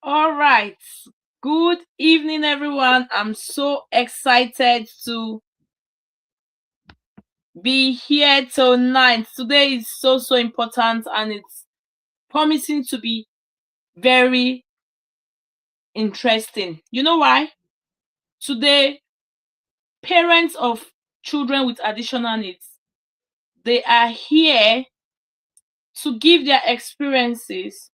All right. Good evening, everyone. I'm so excited to be here tonight. Today is so important and it's promising to be very interesting. You know why? Today, parents of children with additional needs, they are here to give their experiences.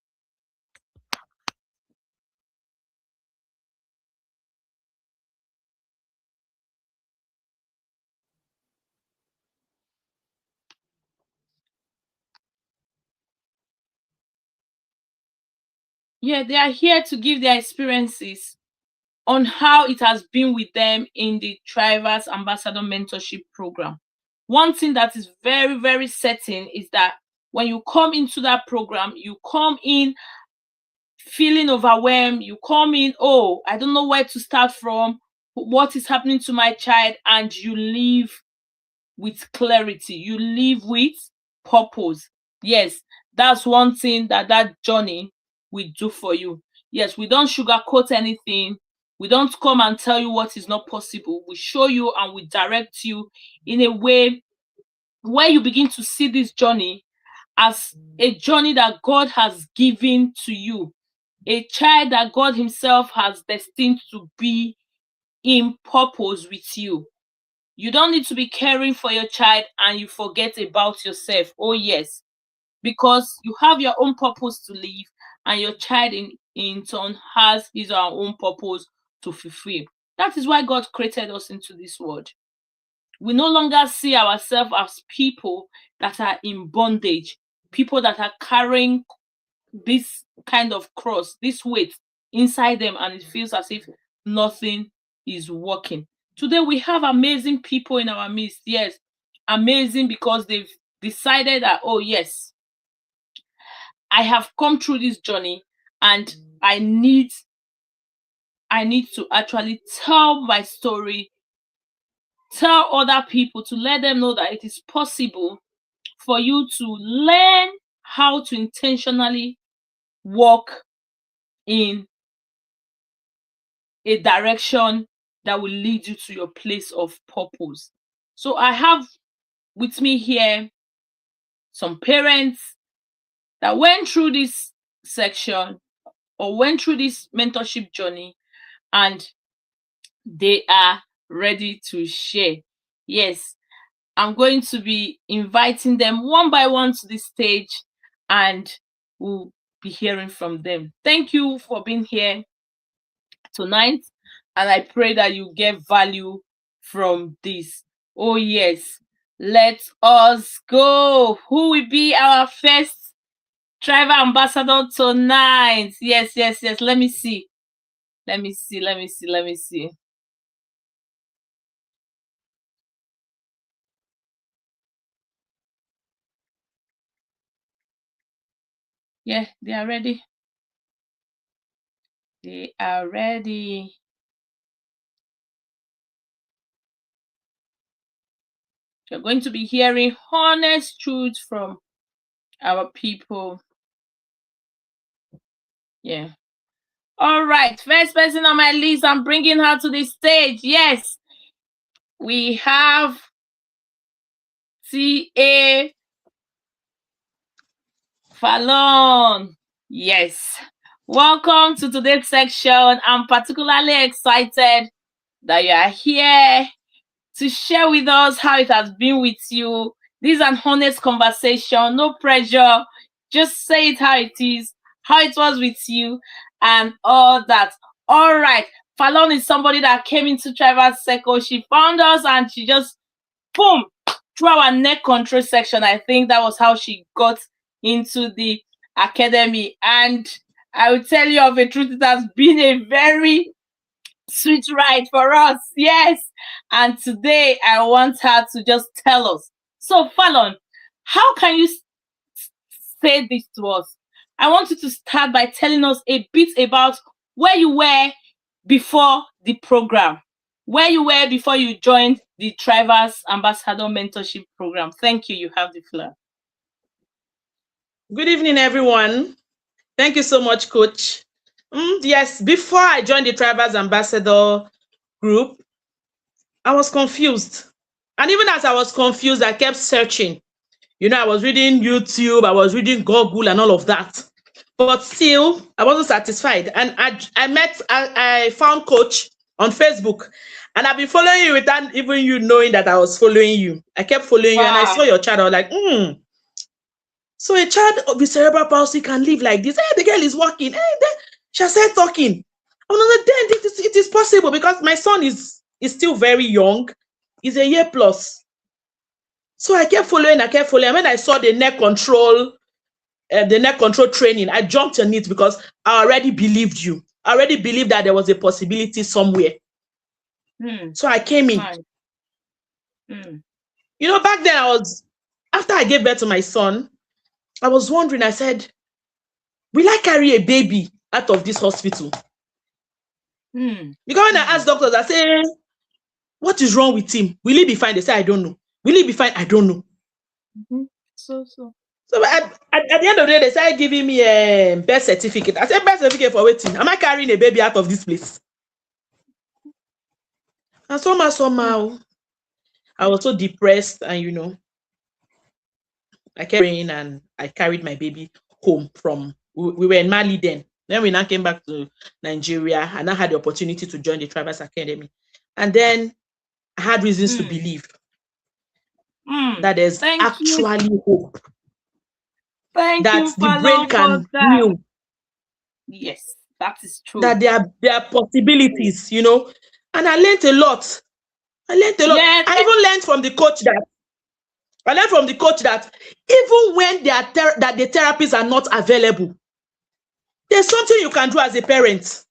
Yeah, they are here to give their experiences on how it has been with them in the Thrivers Ambassador Mentorship Program. One thing that is very certain is that when you come into that program, you come in feeling overwhelmed, you come in, oh, I don't know where to start from, what is happening to my child, and you leave with clarity, you live with purpose. Yes, that's one thing that journey will do for you. Yes, we don't sugarcoat anything. We don't come and tell you what is not possible. We show you and we direct you in a way where you begin to see this journey as a journey that God has given to you, a child that God Himself has destined to be in purpose with you. You don't need to be caring for your child and you forget about yourself. Oh, yes, because you have your own purpose to live, and your child in turn has his or her own purpose to fulfill. That is why God created us into this world. We no longer see ourselves as people that are in bondage, people that are carrying this kind of cross, this weight inside them, and it feels as if nothing is working. Today we have amazing people in our midst. Yes, amazing because they've decided that, oh yes, I have come through this journey and I need to actually tell my story, tell other people, to let them know that it is possible for you to learn how to intentionally walk in a direction that will lead you to your place of purpose. So I have with me here some parents that went through this section or went through this mentorship journey, and they are ready to share. Yes, I'm going to be inviting them one by one to the stage, and we'll be hearing from them. Thank you for being here tonight, and I pray that you get value from this. Oh yes, let us go. Who will be our first Thriver ambassador tonight? Yes. Let me see. Yeah, they are ready. They are ready. You're going to be hearing honest truth from our people. Yeah. All right. First person on my list, I'm bringing her to the stage. Yes. We have T.A. Fallon. Yes. Welcome to today's section. I'm particularly excited that you are here to share with us how it has been with you. This is an honest conversation, no pressure. Just say it how it is, how it was with you, and all that. All right. Fallon is somebody that came into Thrivers Circle. She found us and she just, boom, through our neck control section. I think that was how she got into the academy. And I will tell you of the truth, it has been a very sweet ride for us. Yes. And today I want her to just tell us. So, Fallon, how can you say this to us? I want you to start by telling us a bit about where you were before the program, where you were before you joined the Thrivers Ambassador Mentorship Program. Thank you. You have the floor. Good evening, everyone. Thank you so much, Coach. Yes, before I joined the Tribals Ambassador group, I was confused. And even as I was confused, I kept searching. I was reading YouTube, I was reading Google and all of that. But still, I wasn't satisfied. And I found Coach on Facebook. And I've been following you without even you knowing that I was following you. I kept following you and I Wow. saw your child. I was like, so a child with cerebral palsy can live like this. Hey, the girl is walking. Hey, she started talking. I was like, then it is possible because my son is still very young. He's a year plus. So I kept following. And when I saw the neck control training, I jumped on it because I already believed you. I already believed that there was a possibility somewhere. So I came in. Nice. Back then after I gave birth to my son, I was wondering, I said, will I carry a baby out of this hospital? Because when I asked doctors, I say, what is wrong with him? Will he be fine? They say, I don't know. Will he be fine? I don't know. So at the end of the day, they started giving me a birth certificate. I said, birth certificate for waiting. Am I carrying a baby out of this place? And somehow, I was so depressed, and I kept praying, and I carried my baby home from. We were in Mali then. Then we now came back to Nigeria, and I had the opportunity to join the Tribals Academy, and then I had reasons to believe that there's actually hope. That the brain can heal. Yes, that is true. That there are possibilities, and I learned a lot. Yes. I even learned from the coach that even when that the therapies are not available, there's something you can do as a parent.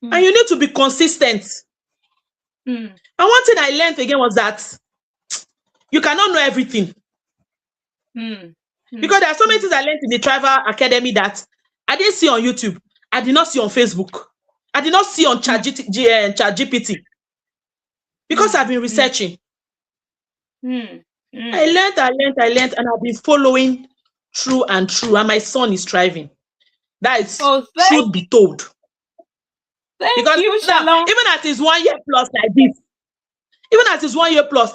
And you need to be consistent. And one thing I learned again was that you cannot know everything. Because there are so many things I learned in the Tribal Academy that I didn't see on YouTube. I did not see on Facebook. I did not see on ChatGPT. Because I've been researching. I learned, and I've been following through and through, and my son is thriving. That is should be told. Because you, now, even at his 1 year plus like this,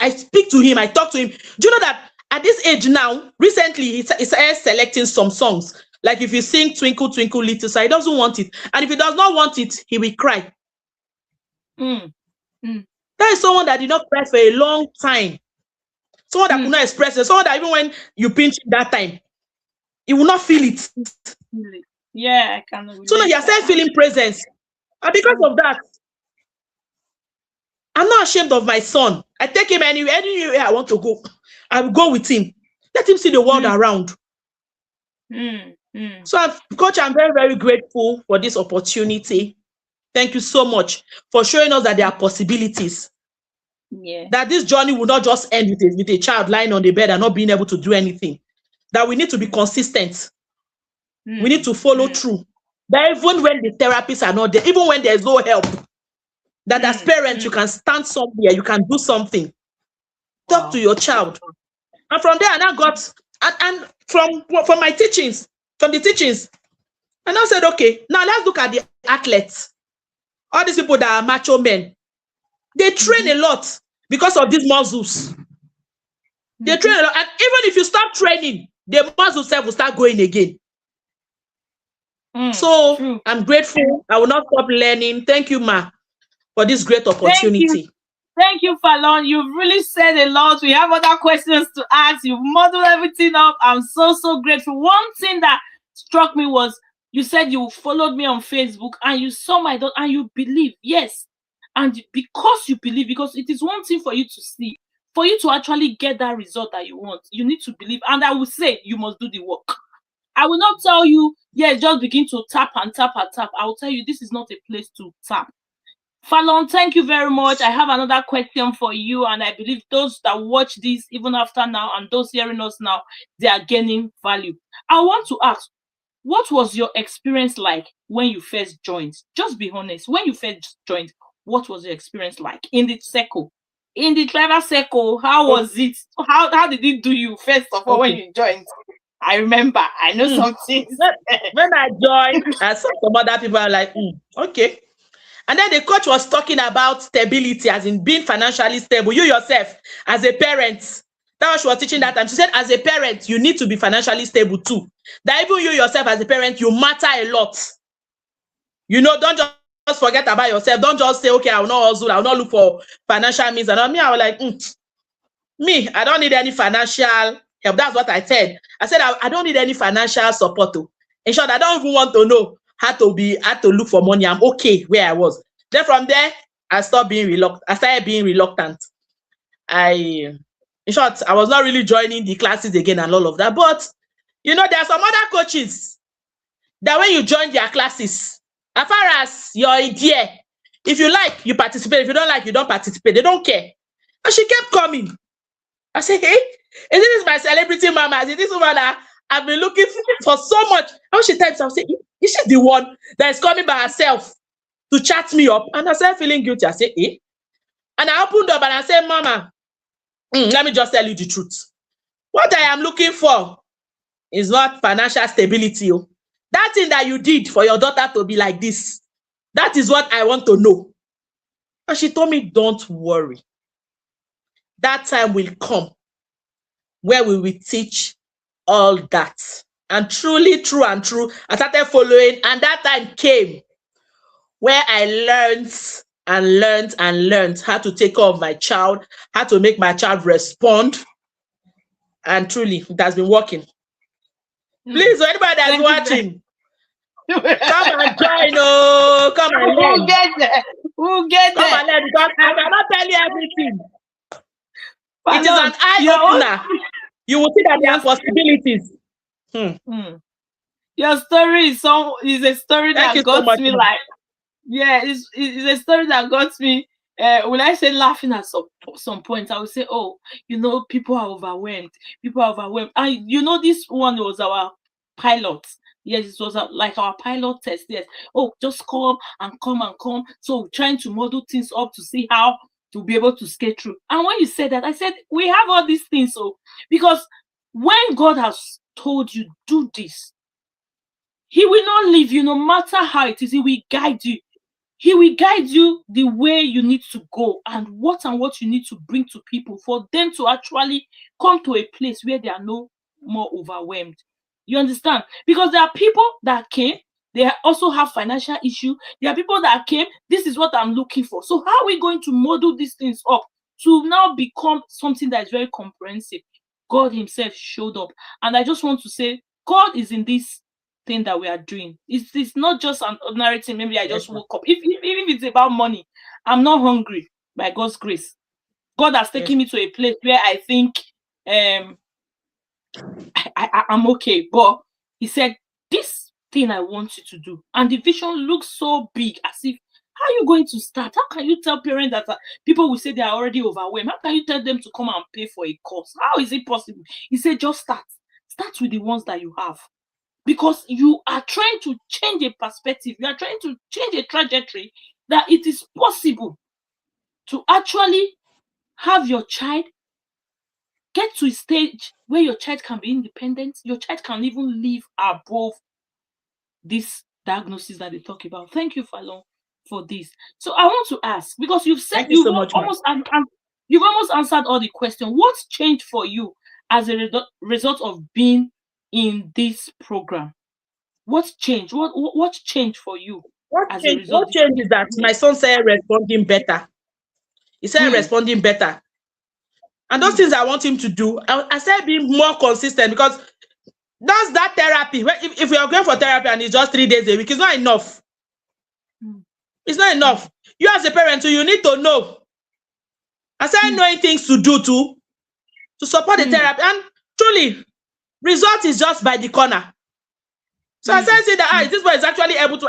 I speak to him, I talk to him. Do you know that at this age now, recently he started selecting some songs. Like if you sing Twinkle Twinkle Little Star, he doesn't want it. And if he does not want it, he will cry. That is someone that did not cry for a long time. Someone that could not express it. Someone that even when you pinch him that time, he will not feel it. Yeah, I can. So now you are still feeling presence. And because of that, I'm not ashamed of my son. I take him anywhere I want to go. I will go with him. Let him see the world around. So, Coach, I'm very, very grateful for this opportunity. Thank you so much for showing us that there are possibilities. Yeah. That this journey will not just end with a child lying on the bed and not being able to do anything. That we need to be consistent. We need to follow through. That even when the therapists are not there, even when there's no help, that as parents, you can stand somewhere, you can do something. Talk to your child. And from there, I now got, and from my teachings, and I said, okay, now let's look at the athletes. All these people that are macho men, they train a lot because of these muscles. They train a lot. And even if you stop training, the muscles will start going again. So true. I'm grateful. I will not stop learning. Thank you, Ma, for this great opportunity. Thank you, Fallon. You've really said a lot. We have other questions to ask. You've modeled everything up. I'm so grateful. One thing that struck me was you said you followed me on Facebook and you saw my daughter and you believe. Yes. And because you believe, because it is one thing for you to see, for you to actually get that result that you want, you need to believe. And I will say you must do the work. I will not tell you, yes, just begin to tap and tap and tap. I will tell you this is not a place to tap. Fallon, thank you very much. I have another question for you, and I believe those that watch this even after now and those hearing us now, they are gaining value. I want to ask, what was your experience like when you first joined? Just be honest. When you first joined, what was your experience like in the circle? In the Tribal circle, how was it? How did it do you first of all when you joined? I remember. I know some things. When I joined, I saw some other people are like, okay. And then the coach was talking about stability, as in being financially stable. You yourself, as a parent, that was she was teaching that time. She said, as a parent, you need to be financially stable too. That even you yourself, as a parent, you matter a lot. You know, don't just forget about yourself. Don't just say, okay, I will not hustle. I will not look for financial means. And me, I was like, me, I don't need any financial help. That's what I said. I said, I don't need any financial support. Too. In short, I don't even want to know how to look for money. I'm okay where I was. Then from there, I stopped being reluctant. I started being reluctant. In short, I was not really joining the classes again and all of that. But, you know, there are some other coaches that when you join their classes, as far as you're in there, if you like, you participate. If you don't like, you don't participate. They don't care. And she kept coming. I said, hey, is this my celebrity mama? Is this woman that I've been looking for so much? How she types, I'll say, is she the one that is coming by herself to chat me up? And I started feeling guilty. I said, eh? And I opened up and I said, Mama, let me just tell you the truth. What I am looking for is not financial stability. That thing that you did for your daughter to be like this, that is what I want to know. And she told me, don't worry. That time will come where we will teach all that. And truly, true and true, I started following, and that time came where I learned how to take care of my child, how to make my child respond. And truly, it has been working. Please, anybody that's watching, come and join. Come and learn. We'll get there. We'll get there. Come and learn, because I cannot tell you everything. It is an eye-opener. You will see that there are possibilities. Your story is a story that got me like, it's a story that got me. When I say laughing at some point, I would say, oh, you know, people are overwhelmed. People are overwhelmed. And you know, this one was our pilot. Yes, it was like our pilot test. Yes. Oh, just come. So trying to model things up to see how to be able to skate through. And when you said that, I said, we have all these things. So, because when God has told you, do this, He will not leave you, no matter how it is. He will guide you. He will guide you the way you need to go and what you need to bring to people for them to actually come to a place where they are no more overwhelmed. You understand? Because there are people that came, they also have financial issue. There are people that came, this is what I'm looking for. So how are we going to model these things up to now become something that is very comprehensive? God Himself showed up. And I just want to say, God is in this thing that we are doing. It's not just an ordinary thing. Maybe I just woke up. If it's about money, I'm not hungry by God's grace. God has taken me to a place where I think I'm okay. But He said, this thing I want you to do. And the vision looks so big, as if, how are you going to start? How can you tell parents that people will say they are already overwhelmed? How can you tell them to come and pay for a course? How is it possible? He said, just start. Start with the ones that you have. Because you are trying to change a perspective. You are trying to change a trajectory that it is possible to actually have your child get to a stage where your child can be independent. Your child can even live above this diagnosis that they talk about. Thank you, Fallon, for this. So I want to ask, because you've said you've almost answered all the questions. What's changed for you as a result of being in this program? What's changed? What's changed for you? What changed is that my son started responding better. He started responding better. And those things I want him to do, I started being more consistent, because that's that therapy. If we are going for therapy and it's just 3 days a week, it's not enough. It's not enough. You as a parent, you need to know. I started knowing things to do to support the therapy. And truly, result is just by the corner. So I started saying that this boy is actually able to,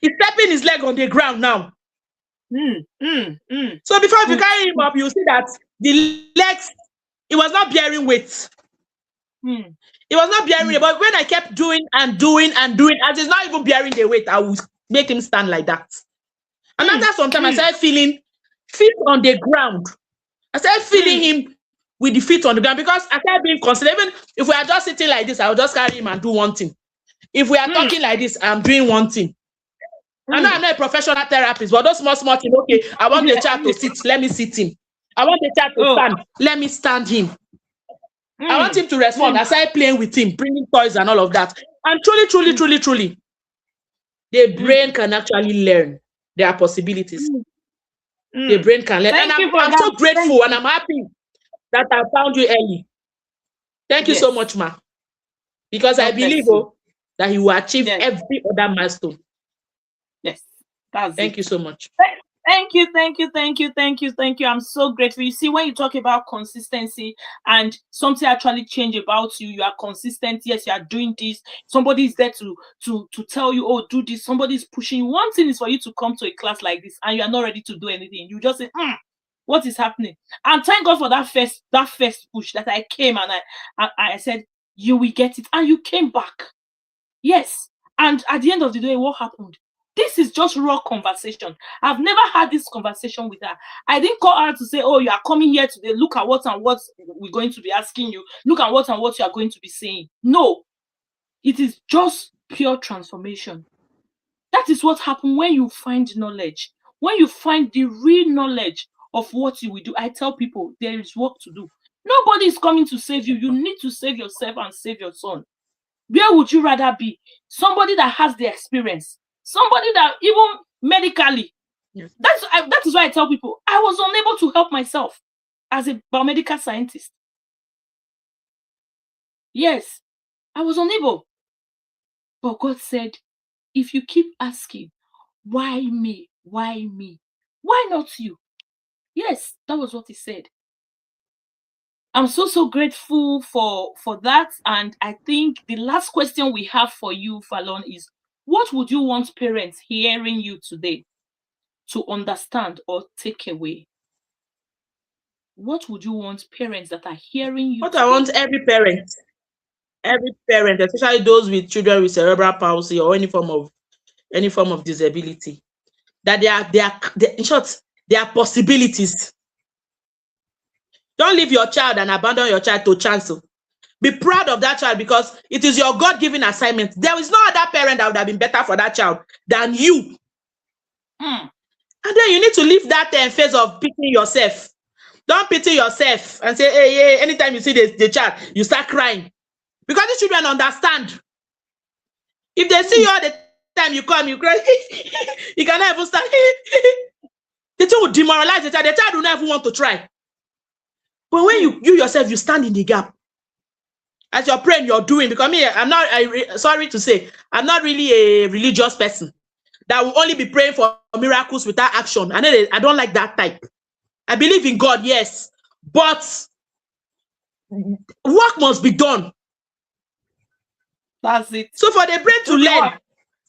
he's stepping his leg on the ground now. So before you carry him up, you see that the legs, it was not bearing weight. It was not bearing weight. But when I kept doing, as it's not even bearing the weight, I would make him stand like that. And after some time, I started feeling feet on the ground. I started feeling him with the feet on the ground, because I started being considered. Even if we are just sitting like this, I'll just carry him and do one thing. If we are talking like this, I'm doing one thing. I know I'm not a professional therapist, but those small things, okay, I want the child to sit, let me sit him. I want the child to stand, let me stand him. I want him to respond. I started playing with him, bringing toys and all of that. And truly, the brain can actually learn. There are possibilities. The brain can learn. And I'm so grateful and I'm happy that I found you early. Thank you so much, ma. Because I believe that he will achieve every other milestone. Yes. Thank you so much. Thank you. I'm so grateful. You see, when you talk about consistency and something actually change about you, you are consistent. Yes, you are doing this. Somebody is there to tell you, oh, do this. Somebody is pushing you. One thing is for you to come to a class like this and you are not ready to do anything. You just say, what is happening? And thank God for that first push that I came and I said, you will get it. And you came back. Yes. And at the end of the day, what happened? This is just raw conversation. I've never had this conversation with her. I didn't call her to say, oh, you are coming here today. Look at what and what we're going to be asking you. Look at what and what you are going to be saying. No. It is just pure transformation. That is what happens when you find knowledge. When you find the real knowledge of what you will do. I tell people there is work to do. Nobody is coming to save you. You need to save yourself and save your son. Where would you rather be? Somebody that has the experience. Somebody that even medically, that is why I tell people, I was unable to help myself as a biomedical scientist. Yes, I was unable. But God said, if you keep asking, why me? Why me? Why not you? Yes, that was what he said. I'm so grateful for that. And I think the last question we have for you, Fallon, is what would you want parents hearing you today to understand or take away? What would you want parents that are hearing you What today? I want every parent, especially those with children with cerebral palsy or any form of disability, that in short, there are possibilities. Don't leave your child and abandon your child to chance. Be proud of that child because it is your God-given assignment. There is no other parent that would have been better for that child than you. And then you need to leave that phase of pitying yourself. Don't pity yourself and say, hey, anytime you see the child, you start crying. Because the children understand. If they see you all the time you come, you cry, you cannot even start. The child will demoralize the child. The child will not even want to try. But when you yourself, you stand in the gap. As you're praying, you're doing. Because me, sorry to say, I'm not really a religious person that will only be praying for miracles without action. I don't like that type. I believe in God, yes. But work must be done. That's it. So for the brain to learn,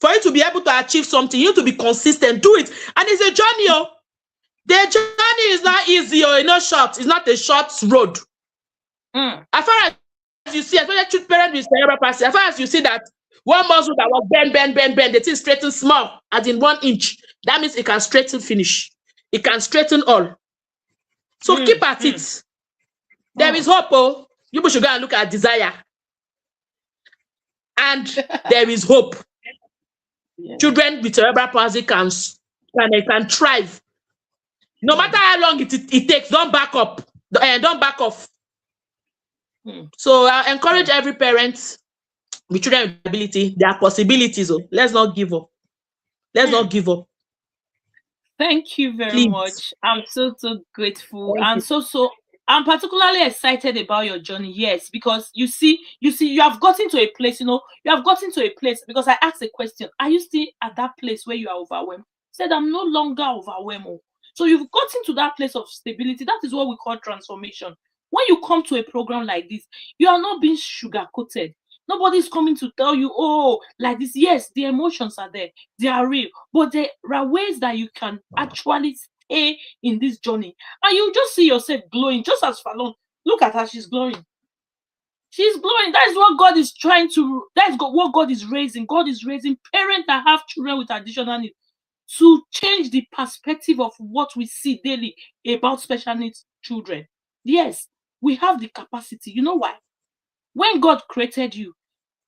for you to be able to achieve something, you need to be consistent. Do it. And it's a journey. The journey is not easy or not short. It's not a short road. As far as you see, especially parents with cerebral palsy, as far as you see that one muscle that was bend, the thing straighten small, as in 1 inch, that means it can straighten finish. It can straighten all. So keep at it. There is hope. You should go and look at Desire. And there is hope. Yeah. Children with cerebral palsy can thrive. No matter how long it takes, don't back up. Don't back off. So I encourage every parent with children with disability, there are possibilities. Let's not give up. Let's not give up. Thank you very much. I'm so grateful. I'm particularly excited about your journey. Yes, because you see, you have gotten to a place, because I asked a question. Are you still at that place where you are overwhelmed? Said, I'm no longer overwhelmed. So you've gotten to that place of stability. That is what we call transformation. When you come to a program like this, you are not being sugar-coated. Nobody's coming to tell you, oh, like this. Yes, the emotions are there. They are real. But there are ways that you can actually stay in this journey. And you just see yourself glowing, just as Fallon. Look at her, she's glowing. She's glowing. That is what God is what God is raising. God is raising parents that have children with additional needs to change the perspective of what we see daily about special needs children. Yes, We have the capacity. You know why? When God created you,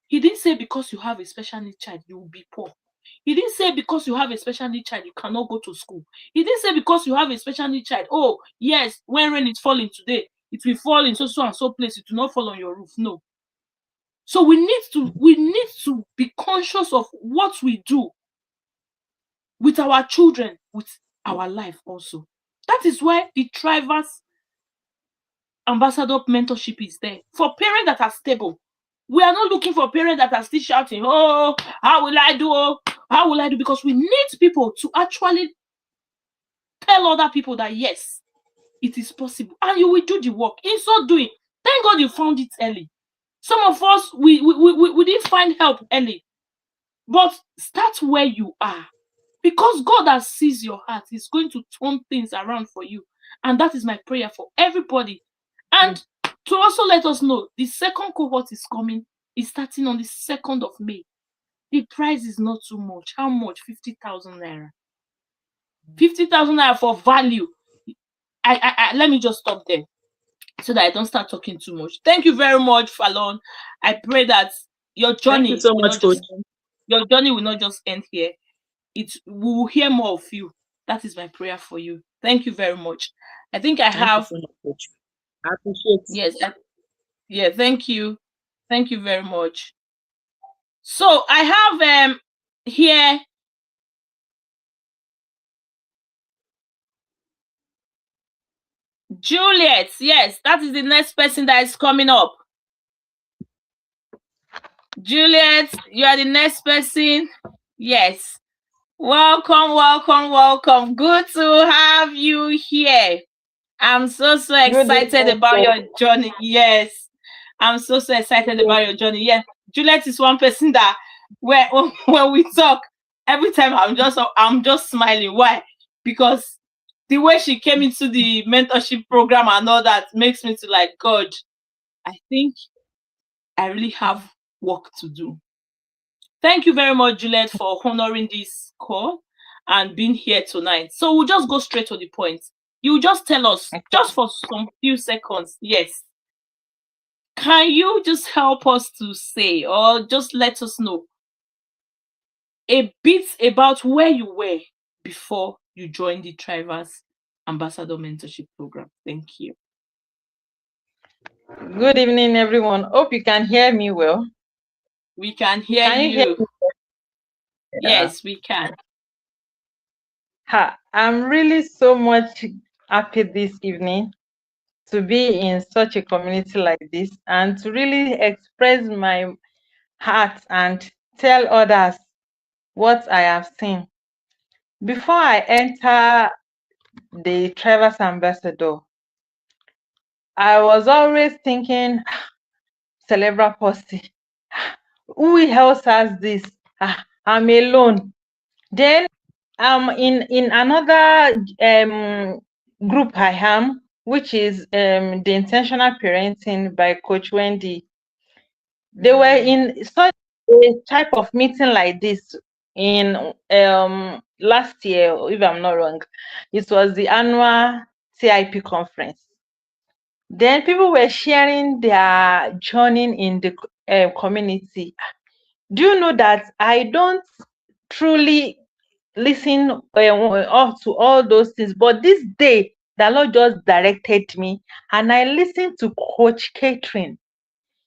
He didn't say because you have a special need child, you will be poor. He didn't say because you have a special need child, you cannot go to school. He didn't say because you have a special need child, oh, yes, when rain is falling today, it will fall in so and so place, it will not fall on your roof. No. So we need to be conscious of what we do with our children, with our life also. That is why the Thrivers Ambassador Mentorship is there. For parents that are stable, we are not looking for parents that are still shouting, oh, how will I do? Oh, how will I do? Because we need people to actually tell other people that yes, it is possible. And you will do the work. In so doing, thank God you found it early. Some of us, we didn't find help early. But start where you are. Because God that sees your heart is going to turn things around for you. And that is my prayer for everybody. And to also let us know, the second cohort is coming. It's starting on the 2nd of May. The price is not too much. How much? 50,000 naira. 50,000 naira for value. Let me just stop there so that I don't start talking too much. Thank you very much, Fallon. I pray that your journey, Thank you so much, Coach. Your journey will not just end here. We will hear more of you. That is my prayer for you. Thank you very much. I think I have. Thank you so much, Coach. I appreciate it. Yes. Yeah, thank you. Thank you very much. So I have here Juliet. Yes, that is the next person that is coming up. Juliet, you are the next person. Yes. Welcome, welcome, welcome. Good to have you here. I'm so excited about your journey. Yes. I'm so excited about your journey. Yes. Juliet is one person that when we talk, every time I'm just smiling. Why? Because the way she came into the mentorship program and all that makes me to like, God, I think I really have work to do. Thank you very much, Juliet, for honoring this call and being here tonight. So we'll just go straight to the point. You just tell us, just for some few seconds, yes. Can you just help us to say, or just let us know a bit about where you were before you joined the Thrivers Ambassador Mentorship Program? Thank you. Good evening, everyone. Hope you can hear me well. We can hear Can you you. hear me? Yes, we can. I'm really so much happy this evening to be in such a community like this and to really express my heart and tell others what I have seen. Before I enter the Thrivers Ambassador, I was always thinking, cerebral palsy. Who else has this? I'm alone. Then in another group I am, which is the Intentional Parenting by Coach Wendy. They were in such a type of meeting like this in last year, if I'm not wrong. It was the annual CIP conference. Then people were sharing their journey in the community. Do you know that I don't truly listen to all those things, but this day the Lord just directed me and I listened to Coach Catherine.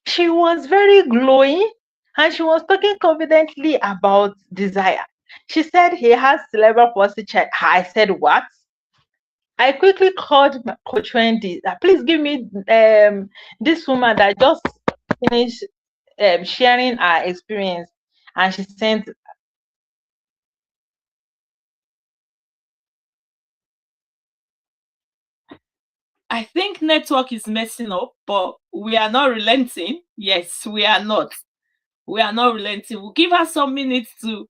She was very glowing and she was talking confidently about desire. She said he has cerebral palsy. I said, what? I quickly called Coach Wendy. Please give me this woman that just finished sharing her experience, and she sent. I think network is messing up, but we are not relenting. Yes, we are not. We are not relenting. We'll give her some minutes to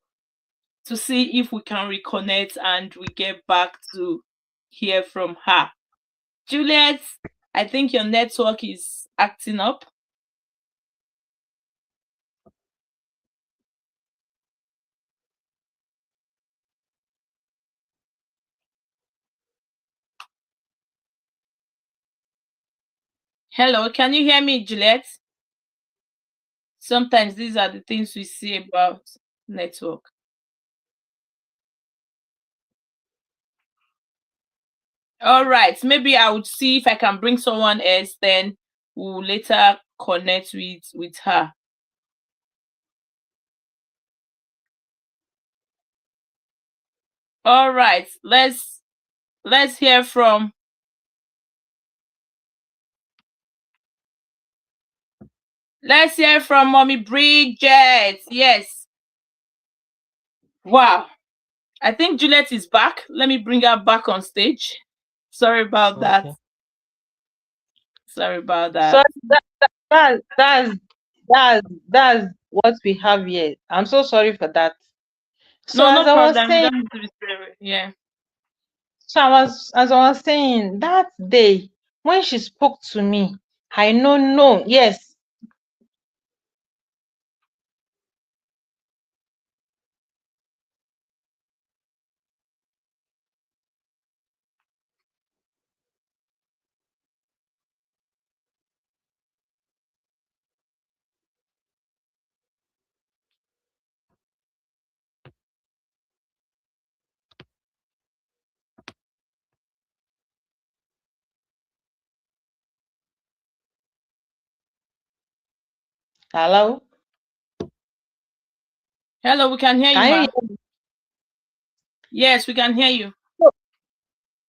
see if we can reconnect and we get back to hear from her. Juliet, I think your network is acting up. Hello, can you hear me, Juliet? Sometimes these are the things we see about network. All right, maybe I would see if I can bring someone else, then we'll later connect with her. All right, let's hear from Mommy Bridget. Yes. Wow. I think Juliet is back. Let me bring her back on stage. Sorry about that. Okay. Sorry about that. So that's what we have here. I'm so sorry for that. So No, as no I was problem. saying, Yeah. so as I was saying, that day when she spoke to me, I know, no, yes. Hello? Hello, we can hear you, Can ma. you hear me? Yes, we can hear you.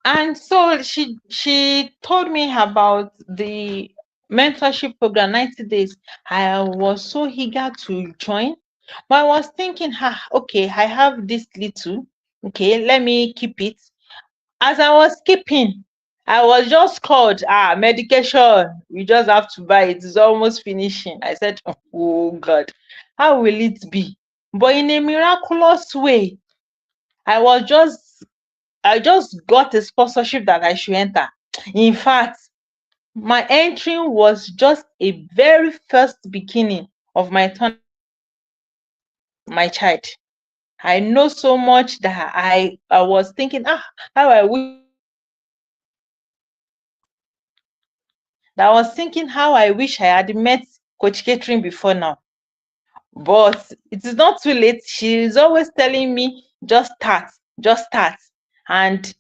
And so she told me about the mentorship program, 90 days. I was so eager to join, but I was thinking, okay, I have this little, okay, let me keep it. As I was keeping, I was just called, medication, we just have to buy it, it's almost finishing. I said, oh God, how will it be? But in a miraculous way, I just got a sponsorship that I should enter. In fact, my entry was just a very first beginning of my turn, my child. I know so much that I was thinking, how I wish. I was thinking how I wish I had met Coach Catherine before now. But it is not too late. She is always telling me, just start. And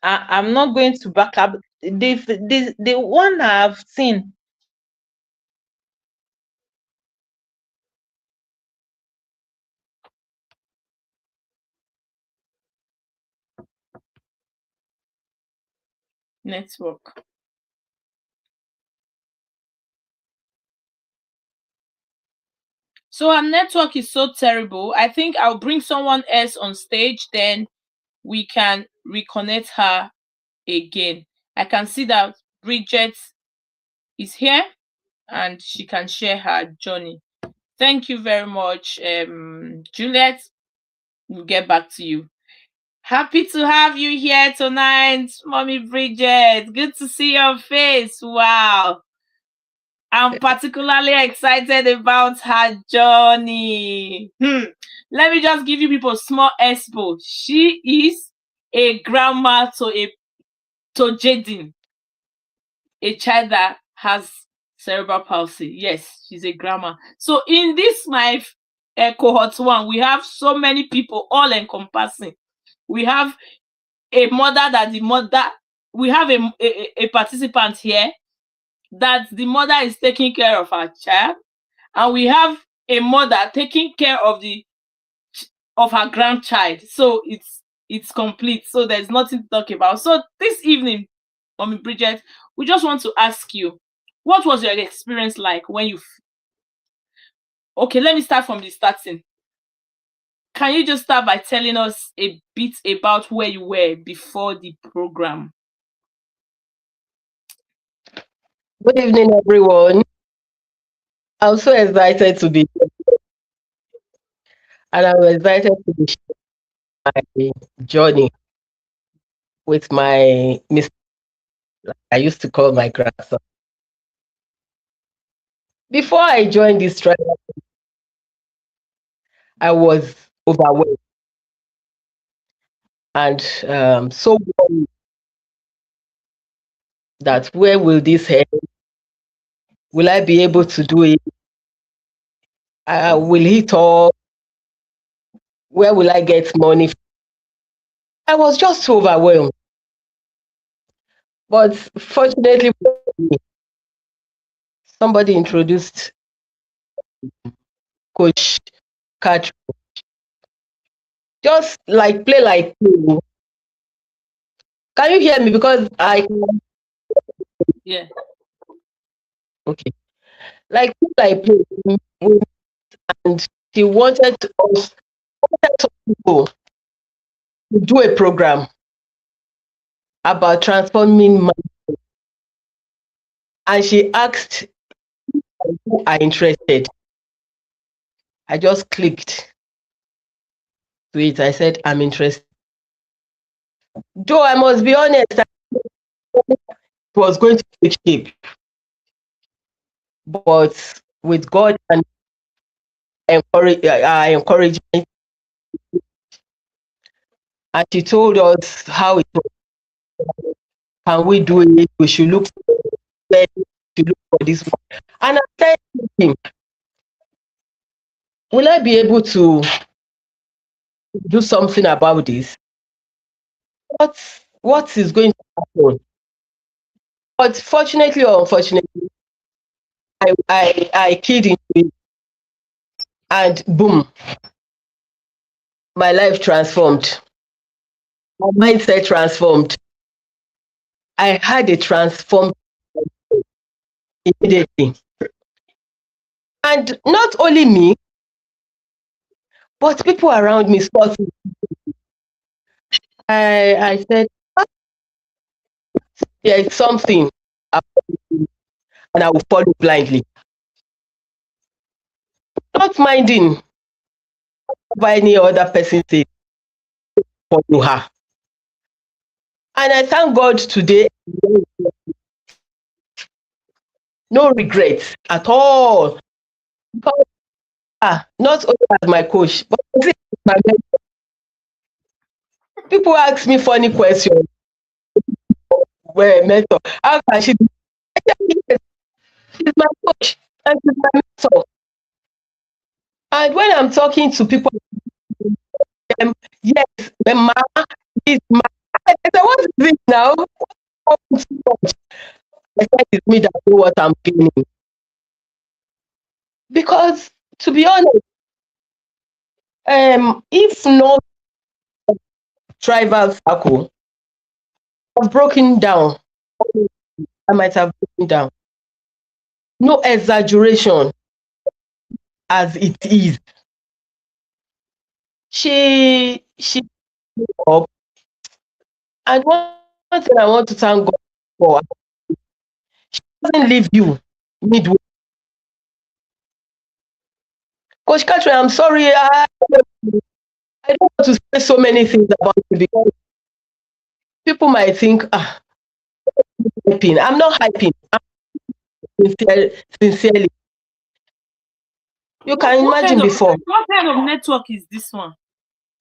I'm not going to back up. The one I've seen. Network. So our network is so terrible. I think I'll bring someone else on stage, then we can reconnect her again. I can see that Bridget is here and she can share her journey. Thank you very much, Juliet. We'll get back to you. Happy to have you here tonight, Mommy Bridget. Good to see your face. Wow. I'm particularly excited about her journey. Let me just give you people a small expo. She is a grandma to Jaden, a child that has cerebral palsy. Yes, she's a grandma. So in this my cohort 1, we have so many people all encompassing. We have a mother we have a participant here that the mother is taking care of her child, and we have a mother taking care of her grandchild. So it's complete. So there's nothing to talk about. So this evening, Mommy Bridget, we just want to ask you, what was your experience like when you... Okay, let me start from the starting. Can you just start by telling us a bit about where you were before the program? Good evening, everyone. I'm so excited to be here, and I'm excited to be sharing my journey with my Mr. I used to call my grandson. Before I joined this trial, I was overwhelmed and so worried that where will this end? Will I be able to do it? Will he talk? Where will I get money? I was just so overwhelmed. But fortunately, somebody introduced Coach Catch. Just like play like play. Can you hear me? Because Yeah. okay, like play like play. And he wanted us some people to do a program about transforming mind. And she asked who are interested. I just clicked to it. I said, I'm interested. Though I must be honest, it was going to take shape. But with God and encouragement, and she told us how it was. Can we do it? We should look for this one. And I said to him, will I be able to do something about this? What is going to happen? But fortunately or unfortunately, I keyed into it, and boom, my life transformed. My mindset transformed. I had a transformed immediately. And not only me, but people around me saw it. I said, "Ah, there is something about me, and I will follow blindly. Not minding what any other person says, follow her. And I thank God today, no regrets at all. Because, not only as my coach, but as my mentor. People ask me funny questions. Where mentor, how can she do? I tell you, yes, she's my coach and she's my mentor. And when I'm talking to people, yes, the ma is ma. I said, what is this now? Oh, so much. I said, it's me that know what I'm feeling. Because to be honest, if not tribal circle, I've broken down. I might have broken down. No exaggeration as it is. She up, and one thing I want to thank God for, she doesn't leave you midway. Coach Catherine, I'm sorry, I don't want to say so many things about you because people might think, hyping. I'm not hyping. I'm sincerely. You can imagine before. What kind of network is this one?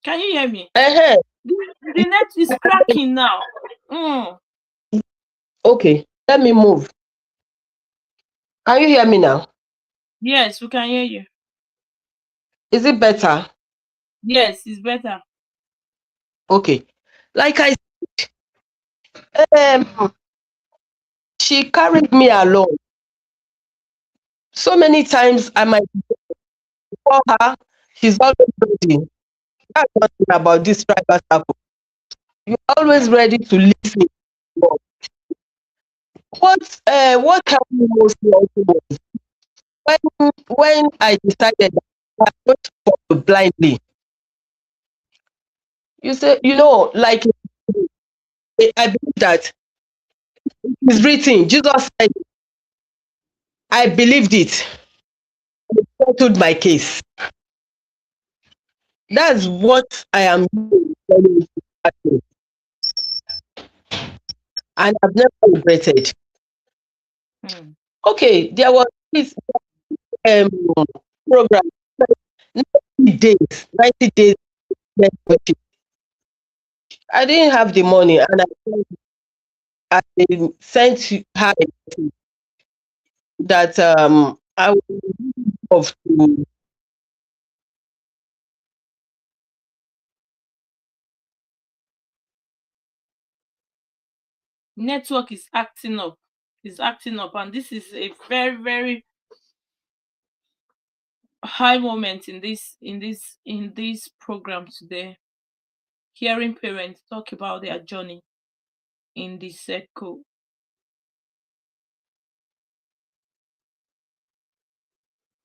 Can you hear me? Uh-huh. The net is cracking now. Okay, let me move. Can you hear me now? Yes, we can hear you. Is it better? Yes, it's better. Okay. Like I said, she carried me along. So many times I might call her, she's always ready. That's one thing about this tribal circle. You're always ready to listen. What helped me mostly also was when I decided that I was going to follow blindly. You say, like I believe that it's written. Jesus said, I believed it. It settled my case. That's what I am doing. And I've never regretted. Okay, there was this program, 90 days, 90 days. I didn't have the money, and I sent her a message. that I would love to. Network is acting up. And this is a very, very high moment in this program today. Hearing parents talk about their journey in the circle.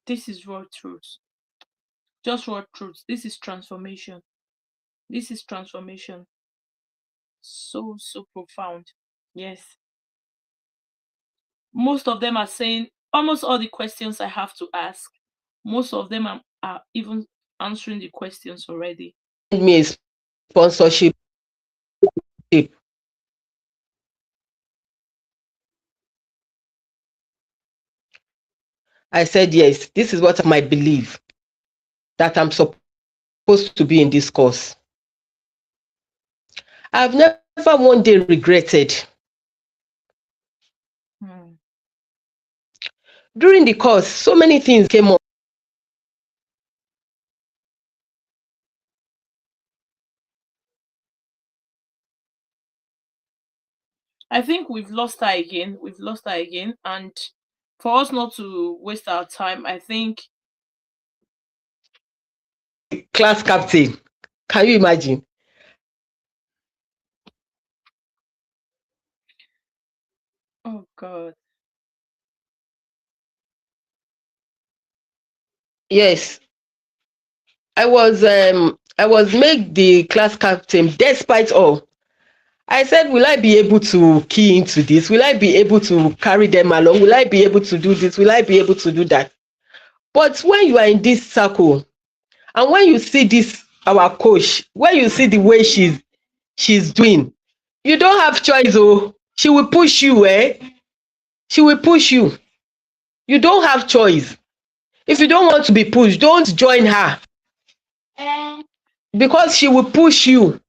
This is raw truth. Just raw truth. This is transformation. So profound. Yes. Most of them are saying almost all the questions I have to ask. Most of them are even answering the questions already. Me a sponsorship. I said, yes, this is what I believe, that I'm supposed to be in this course. I've never one day regretted. During the course, so many things came up. I think we've lost her again. And for us not to waste our time, I think Class captain, can you imagine? Oh God. Yes, I was made the class captain despite all. I said, will I be able to key into this? Will I be able to carry them along? Will I be able to do this? Will I be able to do that? But when you are in this circle, and when you see this, our coach, when you see the way she's doing, you don't have choice. Oh, she will push you, she will push you. You don't have choice. If you don't want to be pushed, don't join her, because she will push you,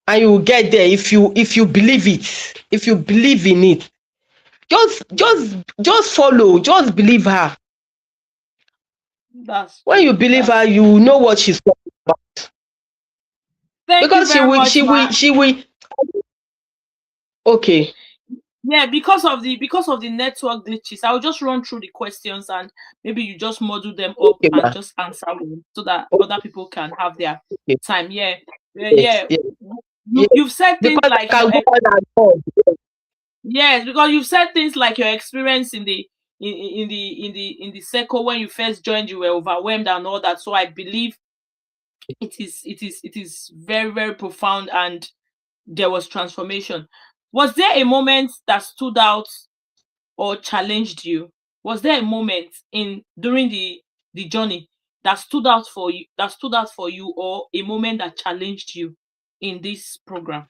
and you will get there if you believe it, if you believe in it. Just follow, just believe her. When you believe her, you know what she's talking about. Because she will. Okay. Yeah, because of the network glitches, I'll just run through the questions and maybe you just model them up and just answer them so that other people can have their time. Yeah. You've said things because like yes, because you've said things like your experience in the circle when you first joined, you were overwhelmed and all that. So I believe it is very, very profound and there was transformation. Was there a moment that stood out or challenged you? Was there a moment during the journey that stood out for you, or a moment that challenged you in this program?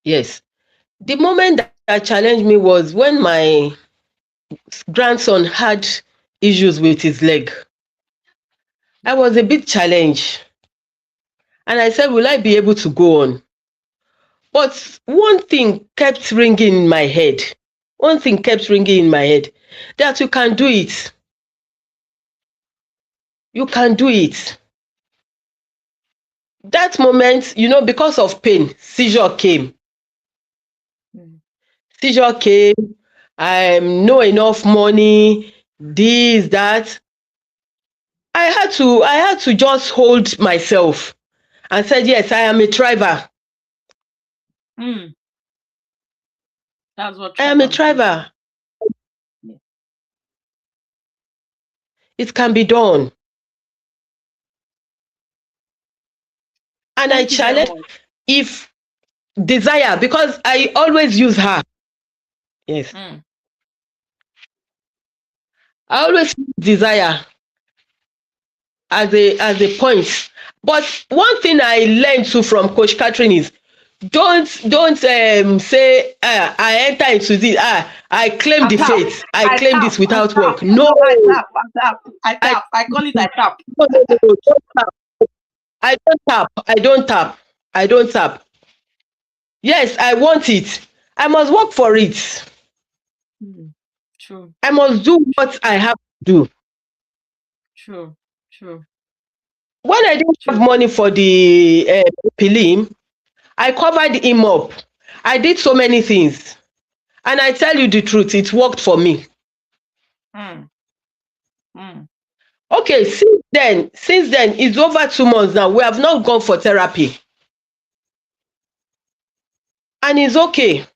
Yes. The moment that challenged me was when my grandson had issues with his leg. I was a bit challenged. And I said, will I be able to go on? But one thing kept ringing in my head. That you can do it. You can do it. That moment, because of pain, seizure came. No enough money, this, that. I had to just hold myself and said, yes, I am a thriver. That's what I am a thriver. It can be done. And I challenge if desire, because I always use her. Yes. I always use desire as a point. But one thing I learned too from Coach Catherine is don't say I enter into this, I claim the faith, I claim this without work. No, I call it I tap. I don't tap. Yes, I want it. I must work for it. True. I must do what I have to do. True. True. When I didn't have True. money for the prelim, I covered him up. I did so many things. And I tell you the truth, it worked for me. Mm. Mm. Okay, since then, it's over 2 months now. We have not gone for therapy. And it's okay.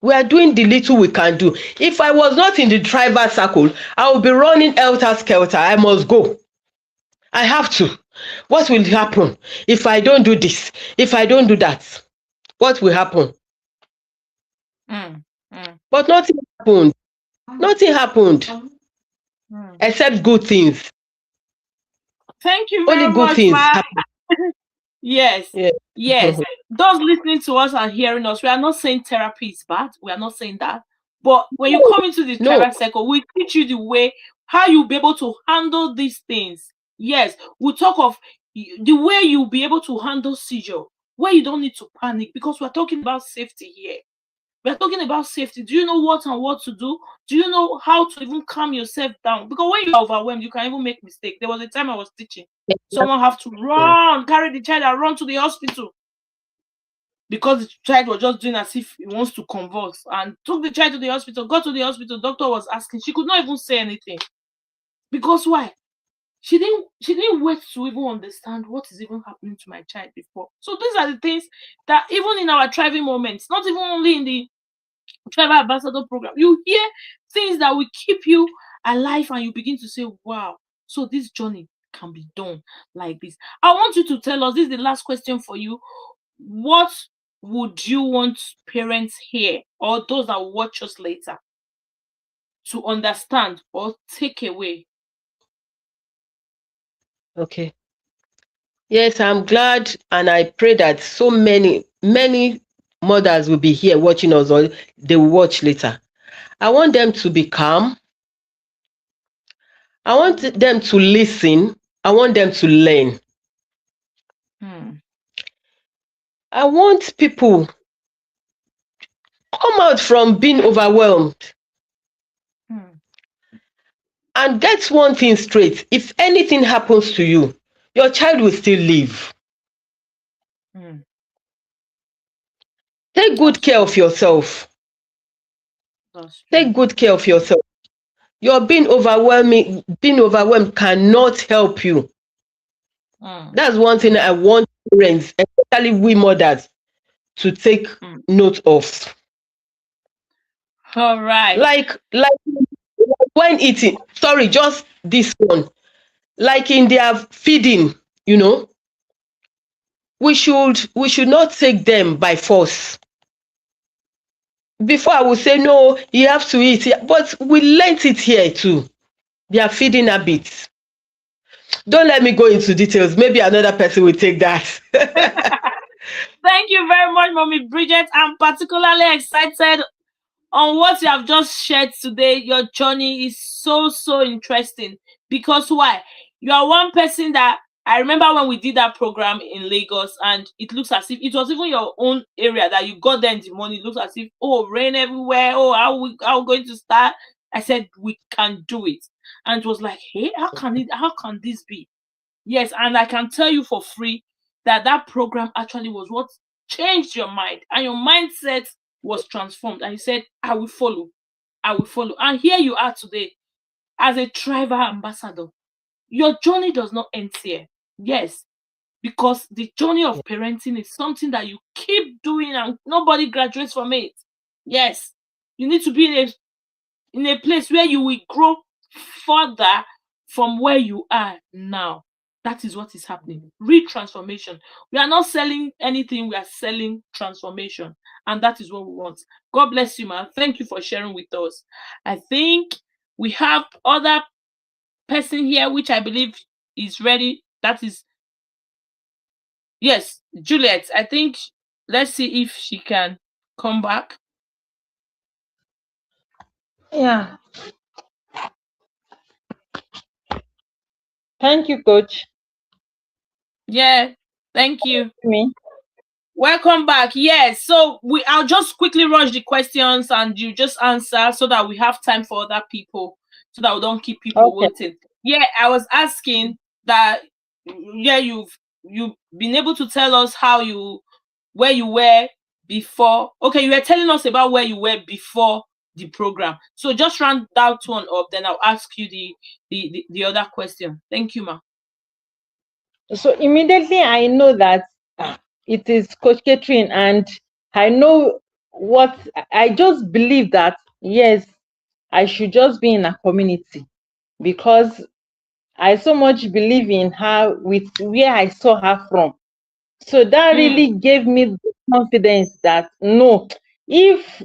We are doing the little we can do. If I was not in the driver circle, I would be running helter skelter. I must go. I have to. What will happen if I don't do this? If I don't do that? What will happen? Mm. Mm. But nothing happened. Nothing happened Mm. except good things. Thank you Only very good much, things Ma. happen. Yes. Yeah. Yes. Those listening to us and hearing us, we are not saying therapy is bad. We are not saying that. But when you come into the No. tribal circle, we teach you the way how you'll be able to handle these things. Yes, we'll talk of the way you'll be able to handle seizure, where you don't need to panic, because we're talking about safety here. We're talking about safety. Do you know what and what to do? Do you know how to even calm yourself down? Because when you're overwhelmed, you can even make mistakes. There was a time I was teaching. Someone have to run, carry the child and run to the hospital because the child was just doing as if he wants to convulse, and took the child to the hospital, got to the hospital, doctor was asking, she could not even say anything. Because why? She didn't wait to even understand what is even happening to my child before. So these are the things that even in our thriving moments, not even only in the Tribal Ambassador program, you hear things that will keep you alive and you begin to say, wow, so this journey can be done like this. I want you to tell us, this is the last question for you. What would you want parents here or those that will watch us later to understand or take away? Okay. Yes, I'm glad and I pray that so many mothers will be here watching us or they will watch later. I want them to be calm. I want them to listen. I want them to learn. I want people come out from being overwhelmed and get one thing straight. If anything happens to you, your child will still live. Take good care of yourself. Take good care of yourself. Your being overwhelmed cannot help you. That's one thing I want parents, especially we mothers, to take note of. All right. Like when eating, sorry, just this one. Like in their feeding, we should not take them by force. Before I would say no, you have to eat, but we learnt it here too. Their feeding habits. Don't let me go into details. Maybe another person will take that. Thank you very much, Mommy Bridget. I'm particularly excited on what you have just shared today. Your journey is so interesting. Because why? You are one person that I remember when we did that program in Lagos, and it looks as if it was even your own area that you got there in the morning. It looks as if, oh, rain everywhere. Oh, how we going to start? I said we can do it, and it was like, hey, how can this be? Yes, and I can tell you for free that program actually was what changed your mind, and your mindset was transformed, and you said, I will follow. And here you are today as a tribal ambassador. Your journey does not end here. Yes, because the journey of parenting is something that you keep doing and nobody graduates from it. Yes, you need to be in a place where you will grow further from where you are now. That is what is happening. Real transformation. We are not selling anything, we are selling transformation. And that is what we want. God bless you, man. Thank you for sharing with us. I think we have other person here, which I believe is ready. That is, yes, Juliet. I think, let's see if she can come back. Yeah. Thank you, Coach. Yeah, thank you. Me. Welcome back. Yes, so I'll just quickly rush the questions and you just answer so that we have time for other people, so that we don't keep people waiting. Yeah, I was asking that. Yeah, you've been able to tell us where you were before. Okay, you were telling us about where you were before the program. So just round that one up, then I'll ask you the other question. Thank you, ma. So immediately I know that it is Coach Catherine, and I know what I just believe that yes, I should just be in a community, because I so much believe in her with where I saw her from. So that really gave me the confidence that no, if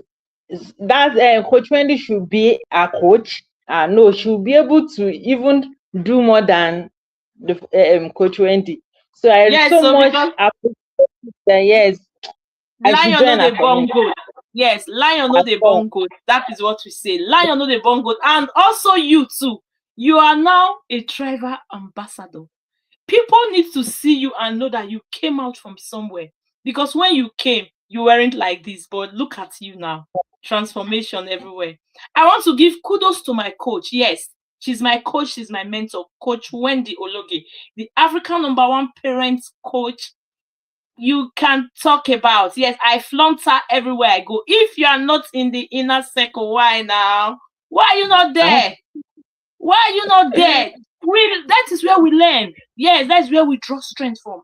that Coach Wendy should be a coach, no, she'll be able to even do more than the Coach Wendy. So I so much appreciate that. Yes, I should lion join no a dey born community. goat. Yes, lion no dey born goat. That is what we say. Lion no dey born goat. And also you too. You are now a Trival ambassador. People need to see you and know that you came out from somewhere. Because when you came, you weren't like this. But look at you now. Transformation everywhere. I want to give kudos to my coach. Yes, she's my coach. She's my mentor. Coach Wendy Ologe, the African #1 parent coach you can talk about. Yes, I flaunt her everywhere I go. If you are not in the inner circle, why now? Why are you not there? Why are you not there? That is where we learn. Yes, that's where we draw strength from.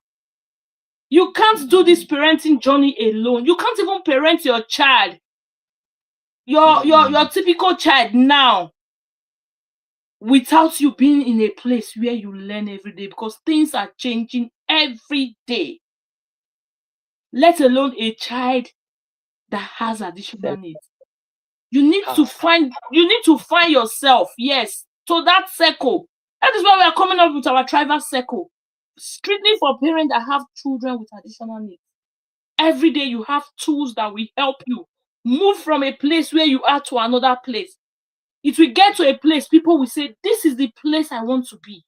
You can't do this parenting journey alone. You can't even parent your child, your typical child now, without you being in a place where you learn every day, because things are changing every day. Let alone a child that has additional needs. You need to find yourself, yes, to that circle. That is why we are coming up with our Trival circle, strictly for parents that have children with additional needs. Every day you have tools that will help you move from a place where you are to another place. It will get to a place people will say, this is the place I want to be.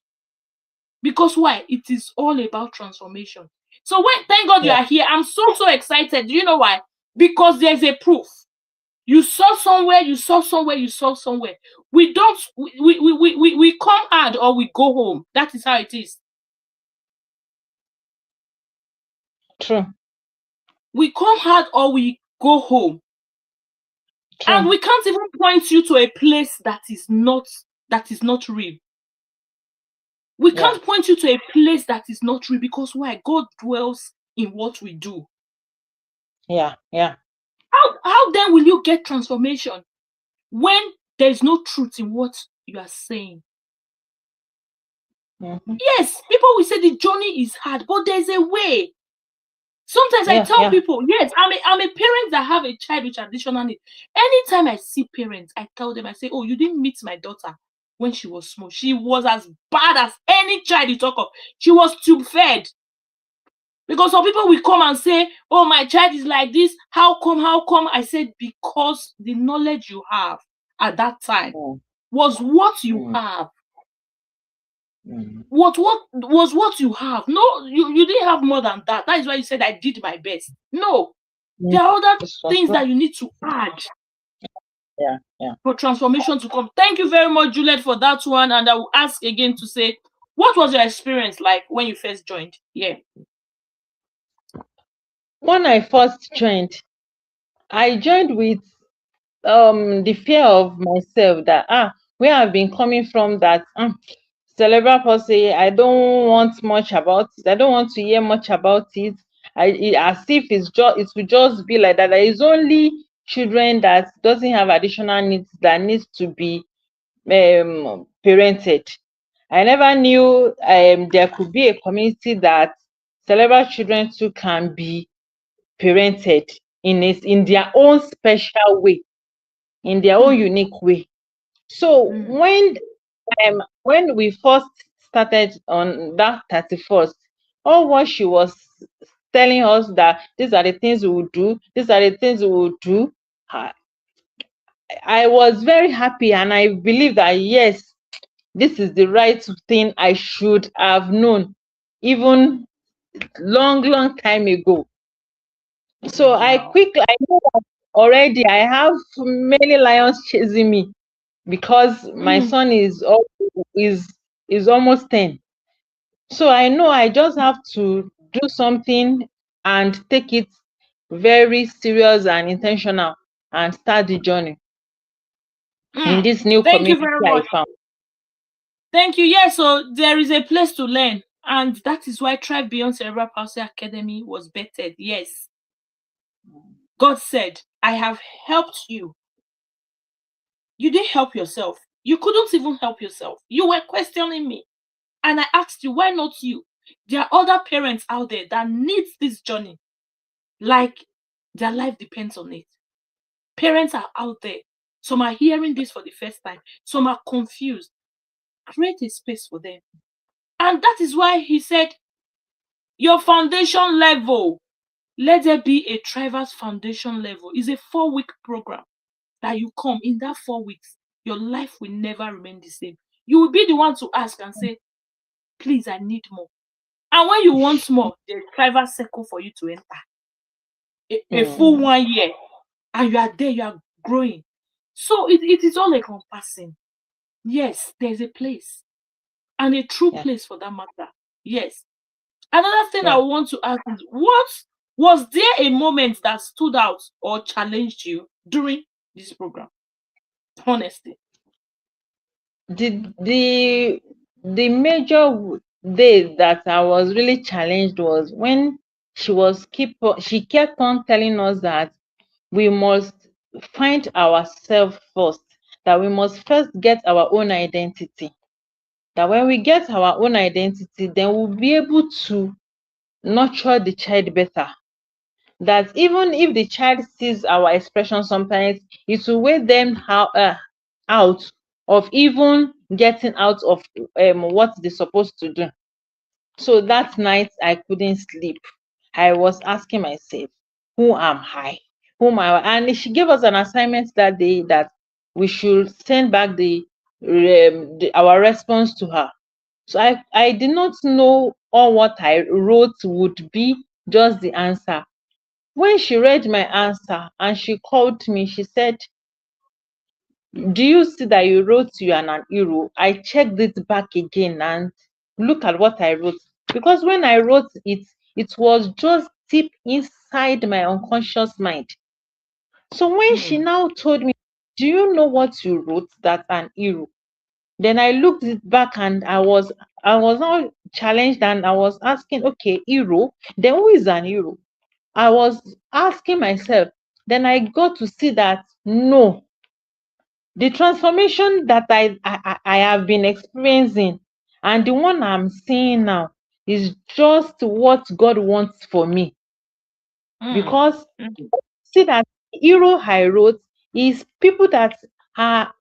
Because why? It is all about transformation. So thank God you are here. I'm so excited. Do you know why? Because there's a proof. You saw somewhere. We don't, we come hard or we go home. That is how it is. True. We come hard or we go home. True. And we can't even point you to a place that is not real. We can't point you to a place that is not real, because why? God dwells in what we do. Yeah. How then will you get transformation when there is no truth in what you are saying? Yes, people will say the journey is hard, but there's a way. Sometimes I tell people, yes, I'm a parent that have a child with additional needs. Anytime I see parents, I tell them, I say, oh, you didn't meet my daughter when she was small. She was as bad as any child you talk of. She was tube fed. Because some people will come and say, oh, my child is like this. How come? I said, because the knowledge you have at that time was what you have. What was what you have? No, you didn't have more than that. That is why you said I did my best. No, there are other things that you need to add. For transformation to come. Thank you very much, Juliet, for that one. And I will ask again to say, what was your experience like when you first joined? Yeah. When I first joined, I joined with the fear of myself that where I've been coming from, that cerebral palsy, I don't want much about it. I don't want to hear much about it. As if it will just be like that. There is only children that doesn't have additional needs that needs to be parented. I never knew there could be a community that cerebral children too can be parented in their own special way, in their own unique way. So when we first started on that 31st, all what she was telling us that these are the things we will do, I was very happy, and I believe that yes, this is the right thing I should have known even long time ago. So I know that already I have many lions chasing me because my son is almost 10. So I know I just have to do something and take it very serious and intentional and start the journey in this new Thank you community very I much. found. Thank you. Yeah, so there is a place to learn, and that is why Thrive Beyond Cerebral Palsy Academy was bettered. Yes. God said, I have helped you. You didn't help yourself. You couldn't even help yourself. You were questioning me. And I asked you, why not you? There are other parents out there that need this journey. Like their life depends on it. Parents are out there. Some are hearing this for the first time. Some are confused. Create a space for them. And that is why he said, your foundation level, let there be a Thrivers foundation level. It's a 4-week program that you come. In that 4 weeks, your life will never remain the same. You will be the one to ask and say, please, I need more. And when you want more, there's Thrivers circle for you to enter. A full 1 year. And you are there, you are growing. So it is all encompassing. Yes, there's a place. And a true place for that matter. Yes. Another thing I want to ask is, what was there a moment that stood out or challenged you during this program? Honestly. The major day that I was really challenged was when she kept on telling us that we must find ourselves first, that we must first get our own identity. That when we get our own identity, then we'll be able to nurture the child better. That even if the child sees our expression sometimes, it will weigh them out of even getting out of what they're supposed to do. So that night I couldn't sleep. I was asking myself, who am I? Who am I? And she gave us an assignment that day that we should send back our response to her. So I did not know all what I wrote would be just the answer. When she read my answer and she called me, she said, do you see that you wrote you are an hero? I checked it back again and look at what I wrote. Because when I wrote it, it was just deep inside my unconscious mind. So when she now told me, do you know what you wrote, that an hero? Then I looked it back and I was now challenged and I was asking, okay, hero, then who is an hero? I was asking myself, then I got to see that no, the transformation that I have been experiencing and the one I'm seeing now is just what God wants for me. Because see that hero I wrote is people that are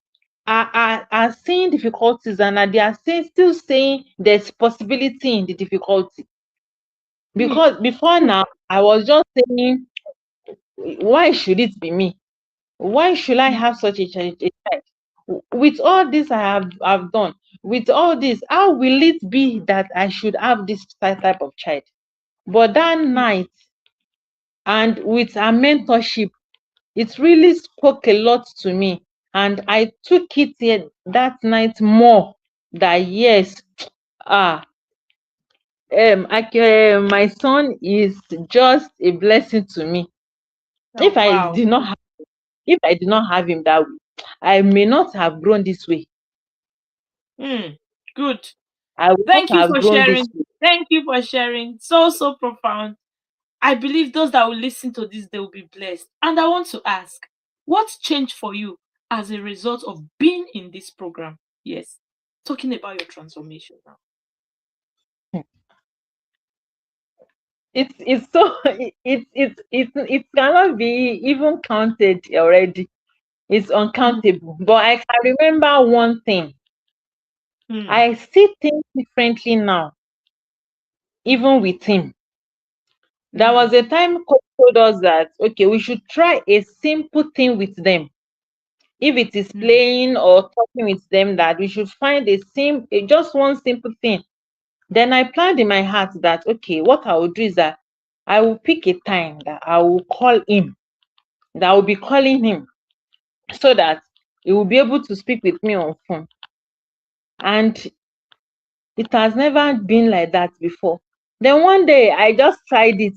seeing difficulties and they are still saying there's possibility in the difficulty. Because before now I was just saying, why should it be me? Why should I have such a child? With all this I've done, with all this, how will it be that I should have this type of child? But that night, and with her mentorship, it really spoke a lot to me. And I took it that night more that yes, my son is just a blessing to me. If I did not have him that way, I may not have grown this way. Good. I would Thank not you have for grown sharing. this way. Thank you for sharing. So profound. I believe those that will listen to this, they will be blessed. And I want to ask, what's changed for you as a result of being in this program? Yes. Talking about your transformation now. It's so it cannot be even counted already. It's uncountable. But I can remember one thing. I see things differently now, even with him. There was a time coach told us that okay, we should try a simple thing with them. If it is playing or talking with them, that we should find just one simple thing. Then I planned in my heart that okay, what I will do is that I will pick a time that I will call him, that I will be calling him, so that he will be able to speak with me on phone. And it has never been like that before. Then one day I just tried it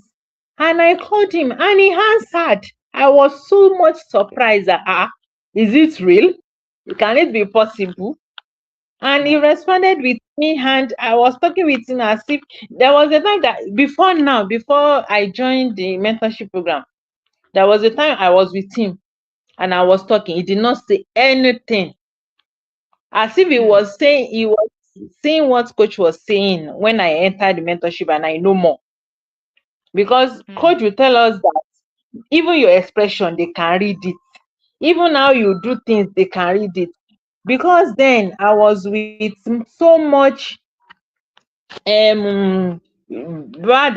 and I called him and he answered. I was so much surprised that, is it real? Can it be possible? And he responded with me, and I was talking with him as if there was a time that before I joined the mentorship program, there was a time I was with him and I was talking. He did not say anything. As if he was saying what coach was saying when I entered the mentorship and I know more. Because coach will tell us that even your expression, they can read it. Even how you do things, they can read it. Because then I was with so much bad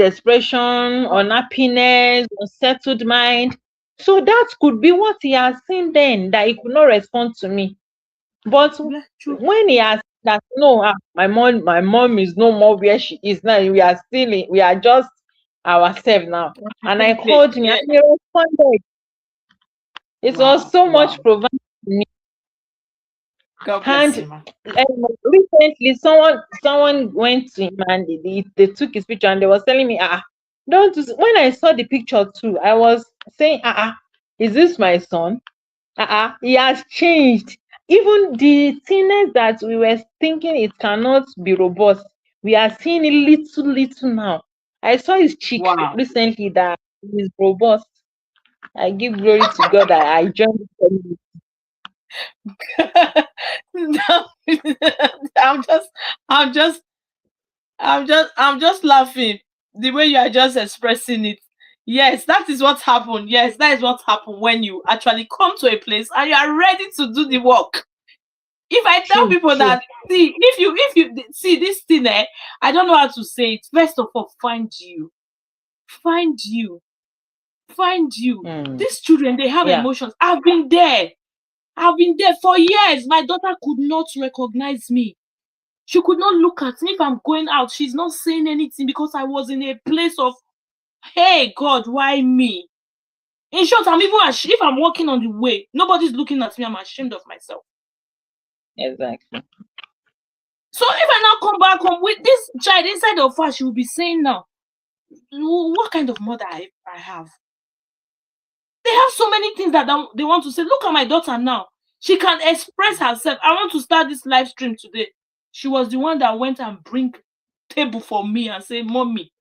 expression, unhappiness, unsettled mind. So that could be what he has seen then, that he could not respond to me. But when he has that, no, my mom is no more where she is now. We are just ourselves now. And I called him and he responded. It was so much profound to me. God bless him. Recently, someone went to him and they took his picture and they was telling me, when I saw the picture too, I was saying, is this my son? He has changed. Even the thinness that we were thinking it cannot be robust, we are seeing it little now. I saw his cheek recently that is robust. I give glory to God that I joined the community. I'm just laughing the way you are just expressing it. Yes, that is what happened. Yes, that is what happened when you actually come to a place and you are ready to do the work. If I tell people that, see, if you see this thing, I don't know how to say it. First of all, find you. These children, they have emotions. I've been there for years. My daughter could not recognize me. She could not look at me if I'm going out. She's not saying anything because I was in a place of, hey, God, why me? In short, I'm even ashamed. If I'm walking on the way, nobody's looking at me, I'm ashamed of myself. Exactly. So if I now come back home with this child inside of her, she will be saying now, what kind of mother I have? They have so many things that they want to say. Look at my daughter now. She can express herself. I want to start this live stream today. She was the one that went and bring table for me and say, Mommy.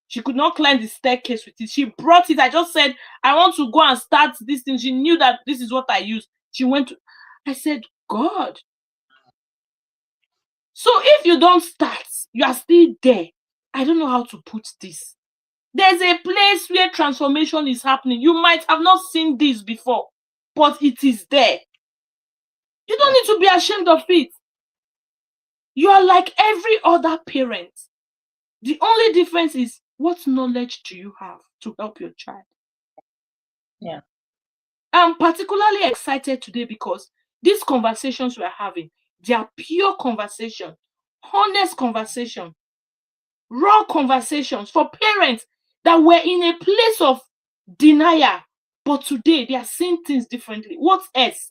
She could not climb the staircase with it. She brought it. I just said, I want to go and start this thing. She knew that this is what I use. She went to, I said, God. So if you don't start, you are still there. I don't know how to put this. There's a place where transformation is happening. You might have not seen this before, but it is there. You don't need to be ashamed of it. You are like every other parent. The only difference is what knowledge do you have to help your child? Yeah. I'm particularly excited today because these conversations we're having, they are pure conversation, honest conversation, raw conversations for parents that were in a place of denial, but today they are seeing things differently. What else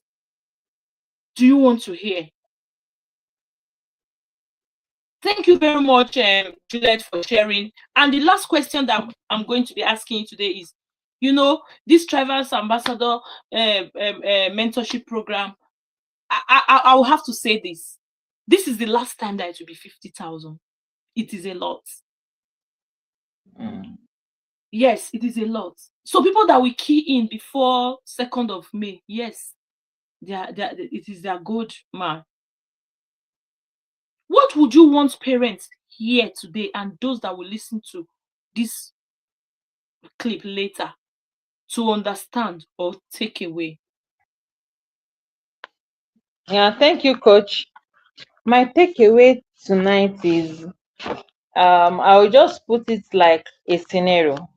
do you want to hear? Thank you very much, Juliet, for sharing. And the last question that I'm going to be asking you today is, you know, this Thrivers Ambassador mentorship program, I will have to say this. This is the last time that it will be 50,000. It is a lot. Yes, it is a lot. So people that we key in before 2nd of May, yes, it is their good man. What would you want parents here today and those that will listen to this clip later to understand or take away? Yeah, thank you, Coach. My takeaway tonight is I will just put it like a scenario.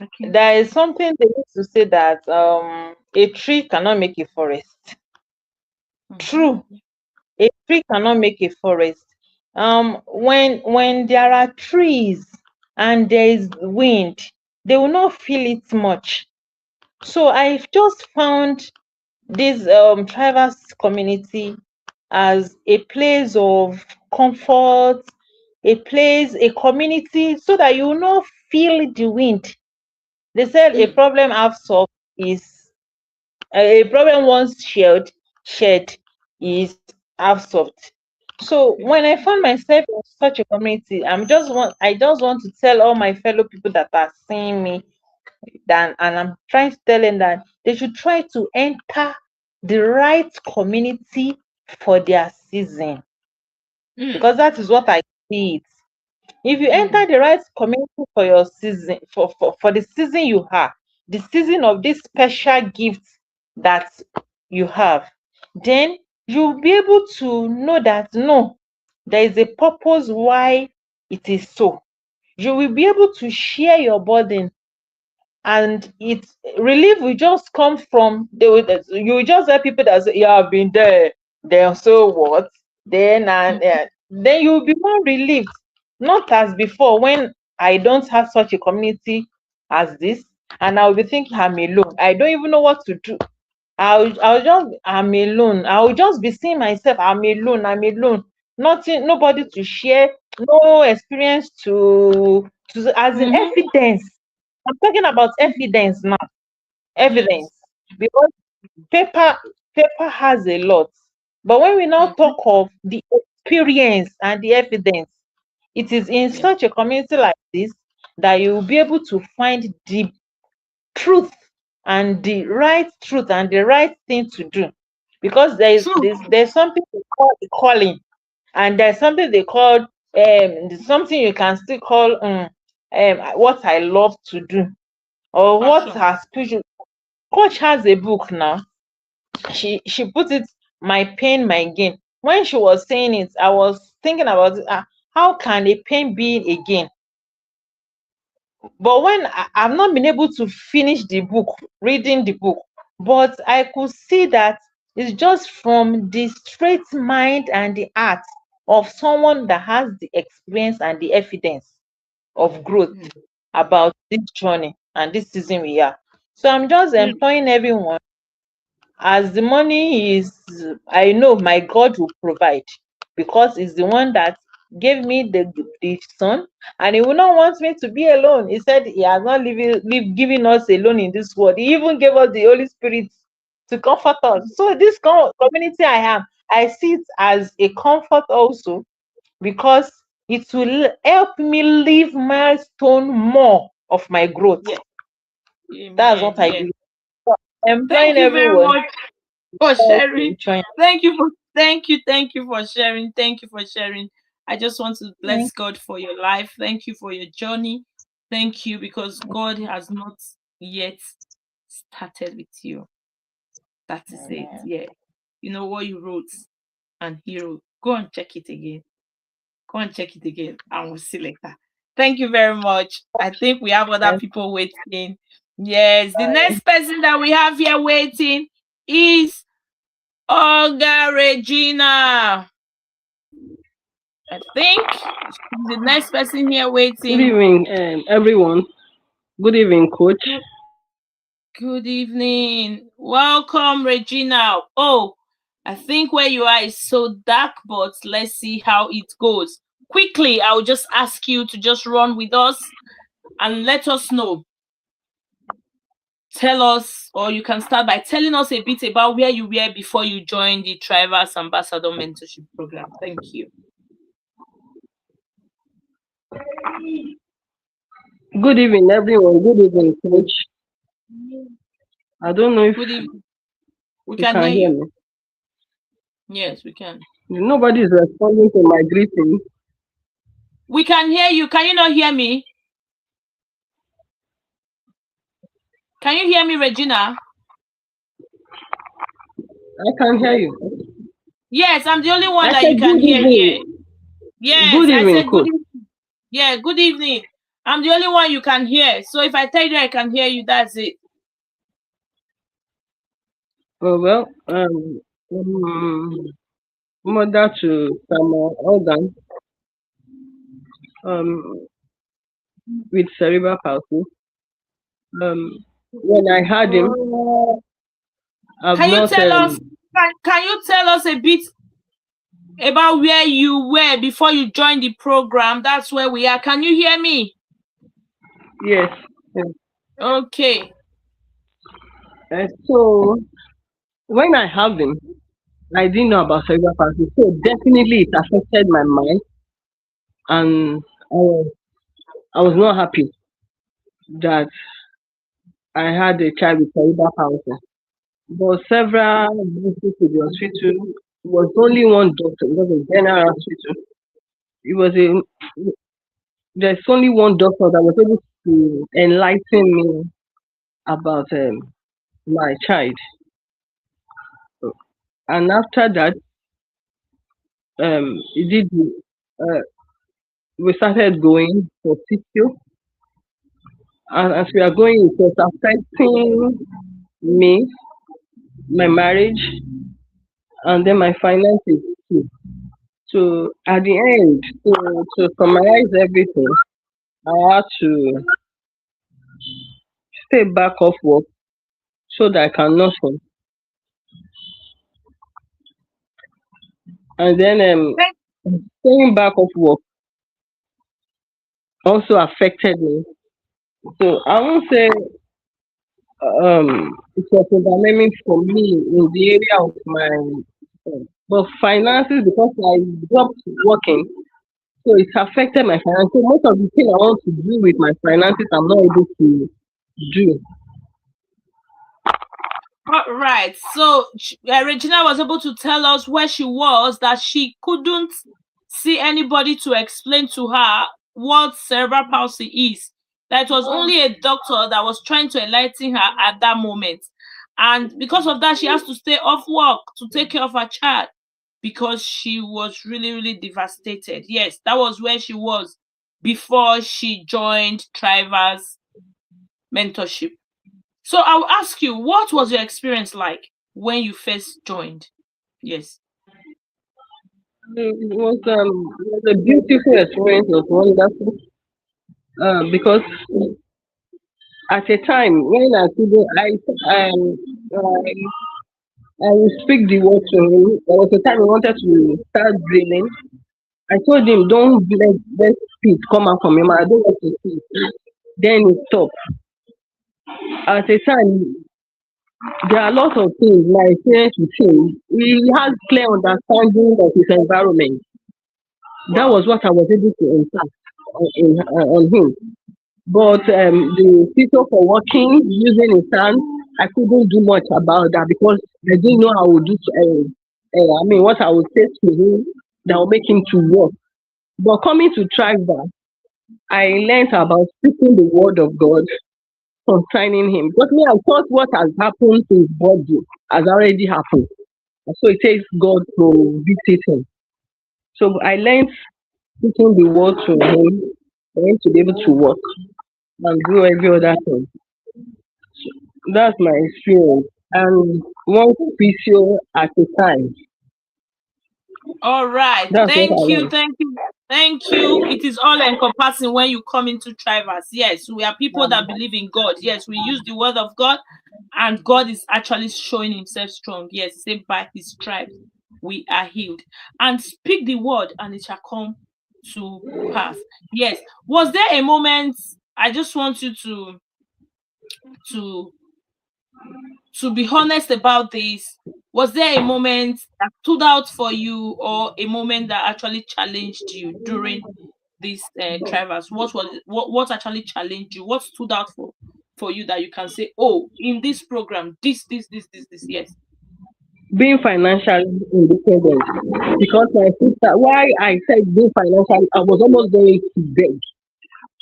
Okay. There is something they used to say that a tree cannot make a forest. True. A tree cannot make a forest. When there are trees and there is wind, they will not feel it much. So I've just found this Trivers community as a place of comfort, a community, so that you will not feel the wind. They said a problem half solved is a problem once shared is half solved. So when I found myself in such a community, I just want to tell all my fellow people that are seeing me and I'm trying to tell them that they should try to enter the right community for their season, because that is what I see it. If you enter the right community for your season, for the season you have, the season of this special gift that you have, then you'll be able to know that no, there is a purpose why it is so. You will be able to share your burden, and it's relief will just come from you will just have people that say, yeah, I've been there, then so what? Then you'll be more relieved, not as before when I don't have such a community as this, and I'll be thinking I'm alone. I don't even know what to do. I'm alone. I'll just be seeing myself, I'm alone. Nothing, nobody to share, no experience to as in evidence. I'm talking about evidence now. Evidence. Because paper has a lot. But when we now talk of the experience and the evidence, it is in such a community like this that you will be able to find the truth and the right truth and the right thing to do. Because there's something they call a calling, and there's something they call something you can still call what I love to do, or what has pushed. Coach has a book now. She put it, My Pain, My Gain. When she was saying it, I was thinking about it, how can a pain be a gain? But when I've not been able to finish the book, reading the book, but I could see that it's just from the straight mind and the heart of someone that has the experience and the evidence of growth about this journey and this season we are. So I'm just employing everyone. As the money is, I know my God will provide, because it's the one that gave me the son, and he will not want me to be alone. He said he has not giving us alone in this world. He even gave us the Holy Spirit to comfort us. So this community I see it as a comfort also, because it will help me leave milestone more of my growth. That's what I do. Thank you very much for sharing. Thank you for sharing. Thank you for sharing. I just want to bless God for your life. Thank you for your journey. Thank you, because God has not yet started with you. That is it. Yeah. You know what you wrote and he wrote. Go and check it again. And we'll see later. Thank you very much. I think we have other people waiting. Yes, the next person that we have here waiting is Olga Regina. I think the next person here waiting. Good evening, everyone. Good evening, Coach. Good evening. Welcome, Regina. Oh, I think where you are is so dark, but let's see how it goes. Quickly, I'll just ask you to just run with us and let us know. Tell us, or you can start by telling us a bit about where you were before you joined the Trivers Ambassador Mentorship Program. Thank you. Good evening, everyone. Good evening, Coach. I don't know if we can hear you. Yes, we can. Nobody is responding to my greeting. We can hear you. Can you not hear me? Can you hear me, Regina? I can hear you. Yes, I'm the only one that you can hear here. Yes, good evening, I said good evening. Yeah, good evening. I'm the only one you can hear. So if I tell you I can hear you, that's it. Oh, well, mother to Samuel Organ. with cerebral palsy. When I had him, I've Can you not. tell us? Can you tell us a bit about where you were before you joined the program? That's where we are. Can you hear me? Yes. Okay. So when I have him, I didn't know about cerebral palsy. So definitely it affected my mind, and I was not happy that I had a child with cerebral palsy. But several visits to the hospital, it was only one doctor. It was a general hospital. It was there's only one doctor that was able to enlighten me about my child. And after that, he did. Uh, we started going for CTO, and as we are going, it was affecting me, my marriage, and then my finances too. So at the end, to summarize everything, I had to stay back off work so that I can nurse him. And then staying back off work also affected me. So I won't say it was overwhelming for me in the area of my but finances, because I dropped working, so it affected my finances. So most of the things I want to do with my finances, I'm not able to do. All right. So Regina was able to tell us where she was, that she couldn't see anybody to explain to her what cerebral palsy is. That was only a doctor that was trying to enlighten her at that moment. And because of that, she has to stay off work to take care of her child because she was really, really devastated. Yes, that was where she was before she joined Thrivers mentorship. So I'll ask you, what was your experience like when you first joined? Yes. It was a beautiful experience. It was wonderful because at a time when I couldn't, I will speak the word to him. There was a time I wanted to start drilling. I told him, don't let speed come out from him. I don't want to speak. Then he stopped. At a time, there are a lot of things my experience with him. He has clear understanding of his environment. That was what I was able to impact on him. But the people for working using his hand, I couldn't do much about that because I didn't know how I would do. What I would say to him that will make him to work. But coming to Thriver, I learned about speaking the word of God concerning him. Because me, I thought what has happened to his body has already happened. So it takes God to visit him. So I learned speaking the word to him for him to be able to work and do every other thing. That's my experience. And one physio at a time. All right. Thank you. Thank you. It is all encompassing when you come into Thrivers. Yes, we are people that believe in God. Yes, we use the word of God, and God is actually showing himself strong. Yes, say by his stripes we are healed. And speak the word, and it shall come to pass. Yes. Was there a moment? I just want you to be honest about this. Was there a moment that stood out for you, or a moment that actually challenged you during these Thrivers? What actually challenged you? What stood out for you that you can say, oh, in this program, this, yes. Being financially independent, because my sister, why I said being financially, I was almost going to beg.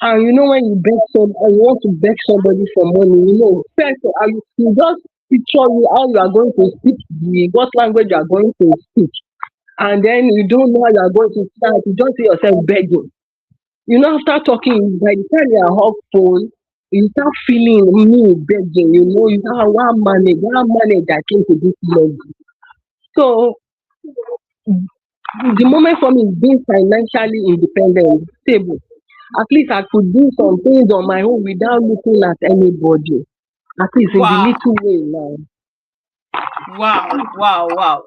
And you know, when you beg somebody, you want to beg somebody for money, first you just picture how you are going to speak, what language you are going to speak, and then you don't know how you are going to start. You just see yourself begging. After talking, by the time you are off phone, you start feeling me begging. You start how manage I came to this level. So the moment for me is being financially independent, stable. At least I could do some things on my own without looking at anybody. At least in the Wow. little way now. Wow.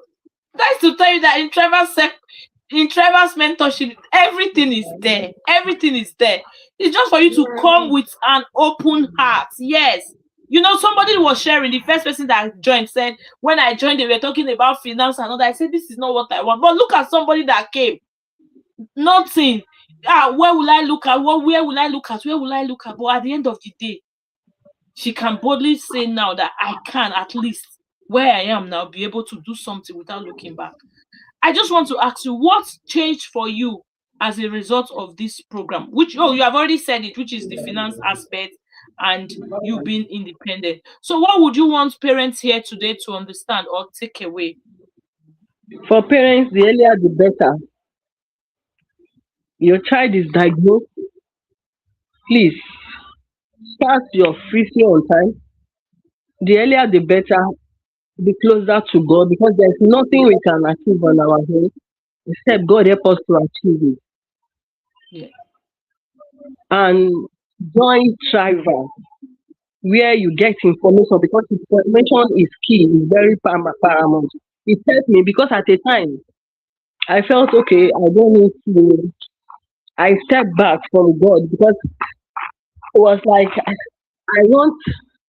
Guys, to tell you that in Trevor's mentorship, everything is there. Everything is there. It's just for you to come with an open heart. Yes. You know, somebody was sharing, the first person that joined said, when I joined, they were talking about finance and all that. I said, this is not what I want. But look at somebody that came. Nothing. Where will I look at? Where will I look at? Where will I look at? But at the end of the day, she can boldly say now that I can, at least where I am now, be able to do something without looking back. I just want to ask you, what changed for you as a result of this program? Which, you have already said it, which is the finance aspect and you being independent. So what would you want parents here today to understand or take away? For parents, the earlier the better. Your child is diagnosed, please start your physio on time. The earlier the better, be closer to God, because there's nothing we can achieve on our own except God help us to achieve it. Yeah. And join Triver, where you get information, because information is key, is very paramount. It helped me because at the time I felt okay, I don't need to. I stepped back from God because it was like I want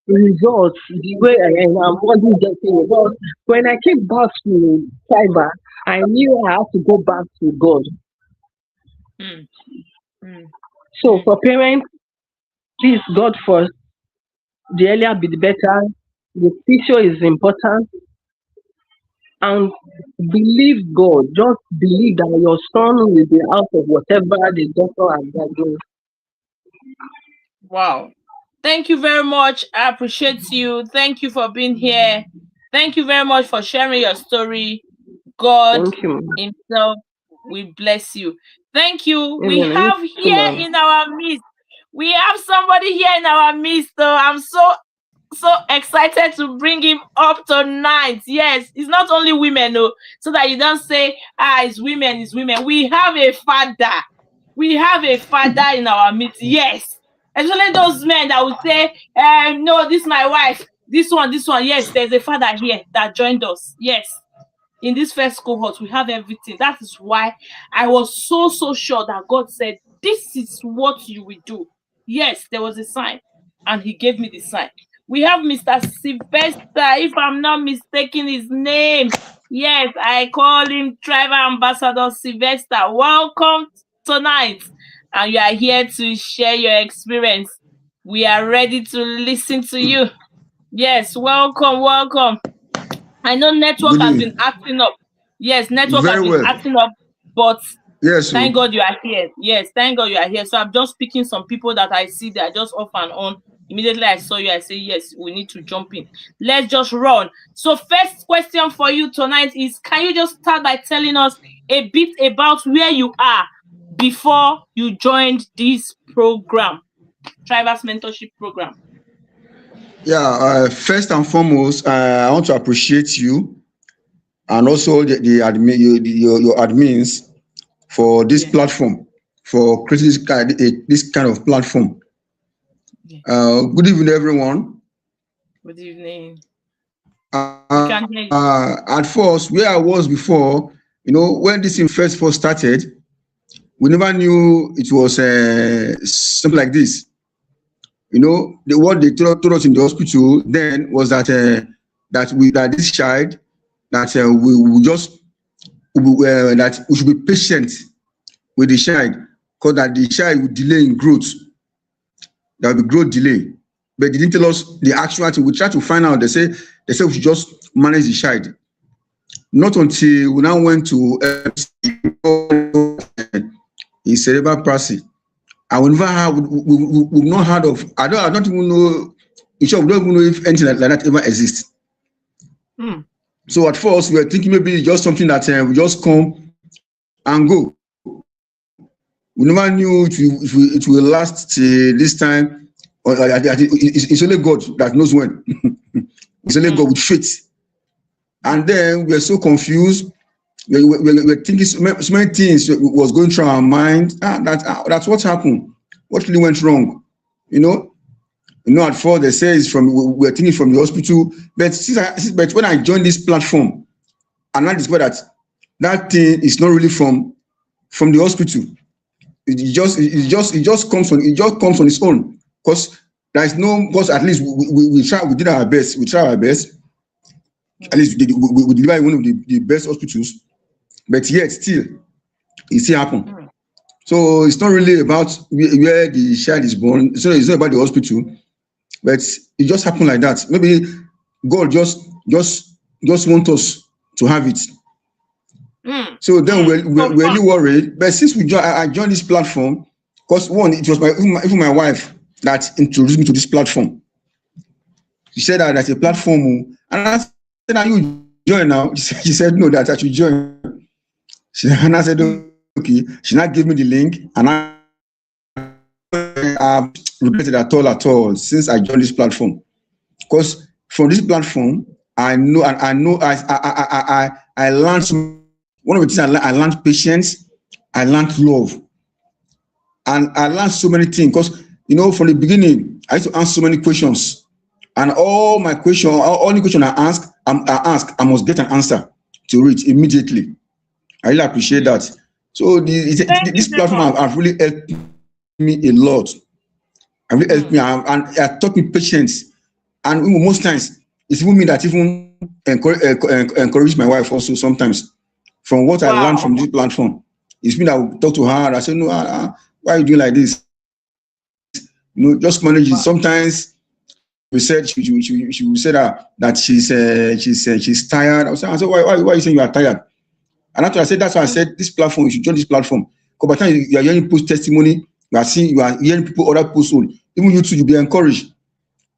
results the way I am. I wasn't getting it. But when I came back to Triver, I knew I had to go back to God. So for parents, please, God first. The earlier be the better. The physio is important. And believe God. Just believe that your son will be out of whatever the doctor has diagnosed. Wow. Thank you very much. I appreciate you. Thank you for being here. Thank you very much for sharing your story. God Thank you. himself will bless you. Thank you. Amen. We have here in our midst. We have somebody here in our midst. So I'm so excited to bring him up tonight. Yes, it's not only women, no, so that you don't say, it's women. We have a father. We have a father in our midst. Yes. Especially those men that would say, no, this is my wife. This one. Yes, there's a father here that joined us. Yes. In this first cohort, we have everything. That is why I was so sure that God said, this is what you will do. Yes, there was a sign, and he gave me the sign. We have Mr. Sylvester, if I'm not mistaken his name. Yes, I call him Triver Ambassador Sylvester. Welcome tonight. And you are here to share your experience. We are ready to listen to you. Yes, welcome. I know network has been acting up. Yes, network has been acting up, but yes, thank God you are here. Yes, thank God you are here. So I'm just picking some people that I see that are just off and on. Immediately I saw you, I say, yes, we need to jump in. Let's just run. So first question for you tonight is, can you just start by telling us a bit about where you are before you joined this program, Triver's Mentorship Program? Yeah, first and foremost, I want to appreciate you and also the admin, your admins for this platform, for creating this kind of platform. Good evening, everyone. Good evening. At first, where I was before, when this thing first started, we never knew it was something like this. What they told us in the hospital then was that this child, that we should be patient with the child, because that the child will delay in growth. There will be growth delay, but they didn't tell us the actual thing. We tried to find out. They said we should just manage the child. Not until we now went to in cerebral palsy. And we've not heard of. I don't even know. In short, we don't even know if anything like that ever exists. So at first we were thinking maybe it's just something that we just come and go. We never knew it will last till this time. It's only God that knows when. It's only God with faith. And then we were so confused. We were thinking so many things was going through our mind. That's what happened. what really went wrong. You know, at first they say it's from we're thinking from the hospital, but when I joined this platform, and I discovered that thing is not really from the hospital. It just comes on its own, because because at least we did our best. We tried our best. At least we deliver one of the best hospitals, but yet still it still happened. So it's not really about where the child is born. So it's not about the hospital, but it just happened like that. Maybe God just want us to have it. So then we're really worried. But since I joined this platform, because one, it was even my wife that introduced me to this platform. She said that that's a platform, and I said, "Are you join now?" She said, "No, that I should join." And I said, "Okay." She now gave me the link, and I regretted at all since I joined this platform, because from this platform I learned. One of the things I learned patience, I learned love, and I learned so many things. Because from the beginning, I used to answer so many questions, and all the question I ask, I must get an answer to it immediately. I really appreciate that. So this platform have really helped me a lot. It really helped me, and it taught me patience. And most times, it's even me that even encourage my wife also sometimes. From what I learned from this platform, it's me that will talk to her. I say, "No, why are you doing like this? Just manage it." Sometimes we said she will say that she's tired. I said, why are you saying you are tired? And after I said, that's why I said this platform, you should join this platform. Because by the time you are hearing people's testimony, you are hearing people other people's soul. Even you too, you'll be encouraged.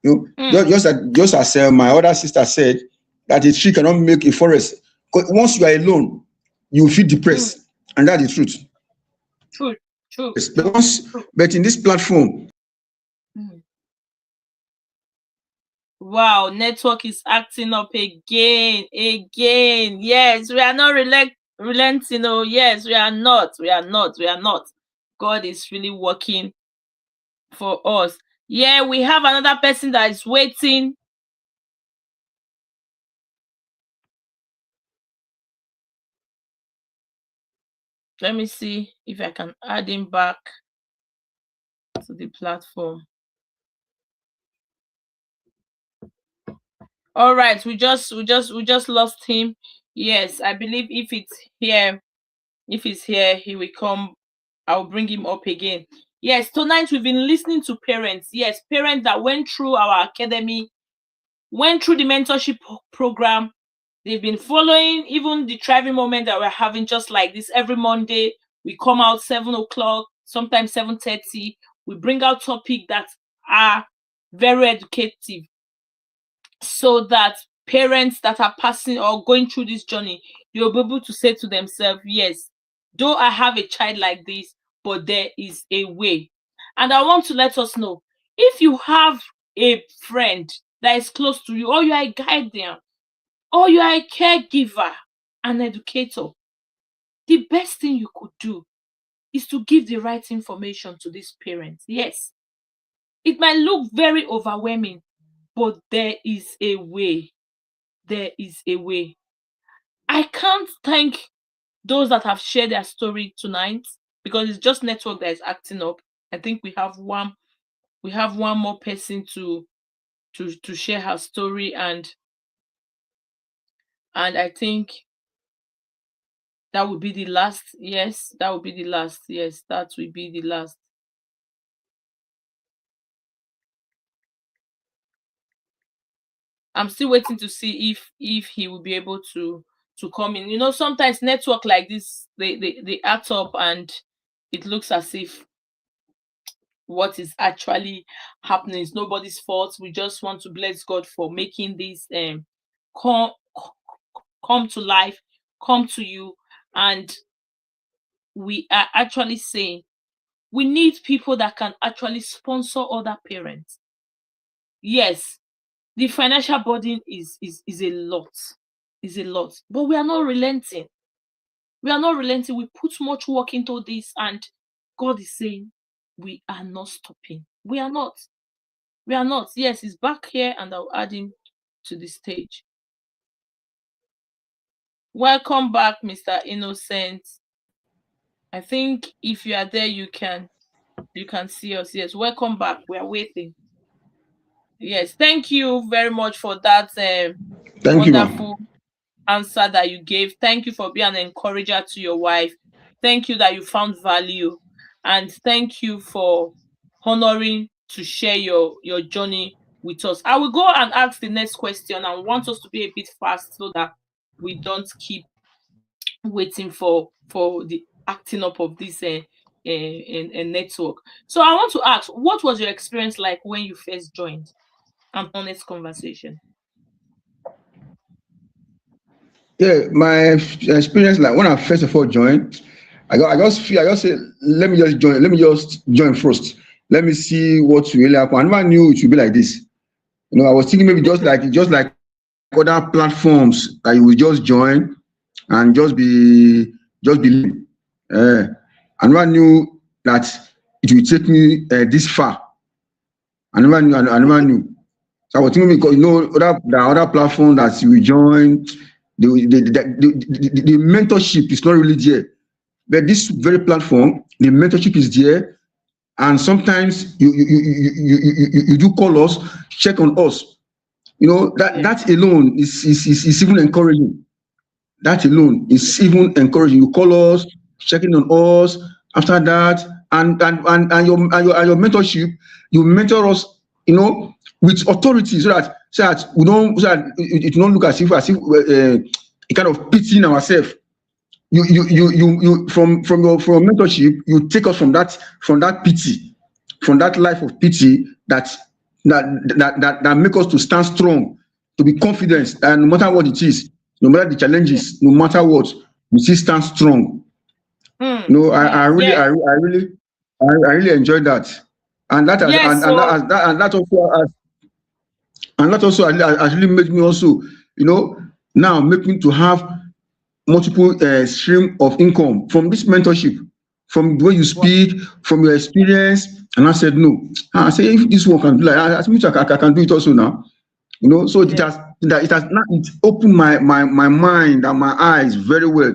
Just as my other sister said, that a tree cannot make a forest. Because once you are alone, you feel depressed, and that's the truth. True. Yes, but in this platform. Wow, network is acting up again. Yes, we are not relenting. Oh, yes, we are not. God is really working for us. Yeah, we have another person that is waiting. Let me see if I can add him back to the platform. All right, we just lost him. Yes, I believe if he's here, he will come. I'll bring him up again. Yes, tonight we've been listening to parents. Yes, parents that went through our academy, went through the mentorship program. They've been following even the thriving moment that we're having, just like this. Every Monday, we come out 7 o'clock, sometimes 7:30. We bring out topics that are very educative, so that parents that are passing or going through this journey, you'll be able to say to themselves, yes, though I have a child like this, but there is a way. And I want to let us know, if you have a friend that is close to you, or you are a guardian, or you are a caregiver, an educator, the best thing you could do is to give the right information to these parents. Yes, it might look very overwhelming, but there is a way. There is a way. I can't thank those that have shared their story tonight, because it's just network that is acting up. I think we have one more person to share her story, and I think that would be the last. Yes, that would be the last. Yes, that will be the last. I'm still waiting to see if he will be able to come in. Sometimes network like this, they act up, and it looks as if what is actually happening is nobody's fault. We just want to bless God for making this come to life, come to you. And we are actually saying we need people that can actually sponsor other parents. Yes, the financial burden is a lot. But we are not relenting. We put much work into this, and God is saying, we are not stopping. We are not. We are not. Yes, he's back here, and I'll add him to the stage. Welcome back, Mr. Innocent. I think if you are there, you can see us. Yes, welcome back. We are waiting. Yes, thank you very much for that wonderful answer that you gave. Thank you for being an encourager to your wife. Thank you that you found value, and thank you for honoring to share your journey with us. I will go and ask the next question. I want us to be a bit fast so that we don't keep waiting for the acting up of this network. So I want to ask, what was your experience like when you first joined? An honest conversation. Yeah, my experience, like when I first of all joined, I just said, let me just join first. Let me see what really happen. I never knew it would be like this. You know, I was thinking maybe just like other platforms that you would just join and just be. I never knew that it would take me this far. I never knew. So I was thinking, because the other platform that you will join, the mentorship is not really there. But this very platform, the mentorship is there, and sometimes you do call us, check on us. You know, that alone is even encouraging. That alone is even encouraging. You call us, checking on us. After that, and your mentorship, you mentor us, you know, with authority, so that it don't look as if a kind of pitying ourselves. You from your mentorship, you take us from that pity, from that life of pity that make us to stand strong, to be confident, and no matter what it is, no matter the challenges, no matter what, we still stand strong. No, I really enjoyed that, and that also actually made me also, you know, now make me to have multiple stream of income from this mentorship, from the way you speak, from your experience. And I said no. I said, if this one can be like, I can do it also now. You know, so it opened my mind and my eyes very well.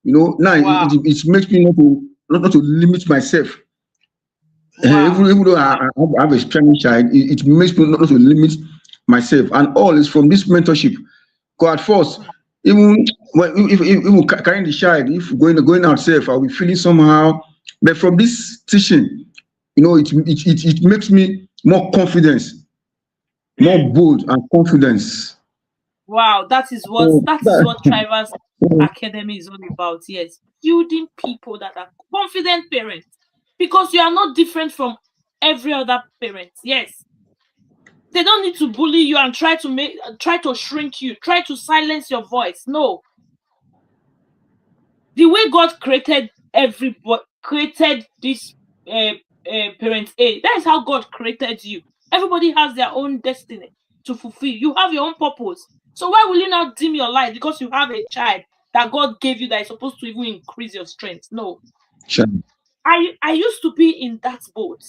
You know, now it makes me not to limit myself. Even though I have a strange child, it makes me not to limit myself. And all is from this mentorship. Because at first, even if carrying the child, if going out safe, I'll be feeling somehow. But from this teaching, you know, it makes me more confidence, more bold and confidence. Wow, that is what Thrivers Academy is all about. Yes, building people that are confident parents, because you are not different from every other parent. Yes, they don't need to bully you and try to shrink you, try to silence your voice. No, the way God created everybody, created this parent A. That is how God created you. Everybody has their own destiny to fulfill. You have your own purpose. So why will you not dim your light because you have a child that God gave you that is supposed to even increase your strength? No. Sure. I used to be in that boat,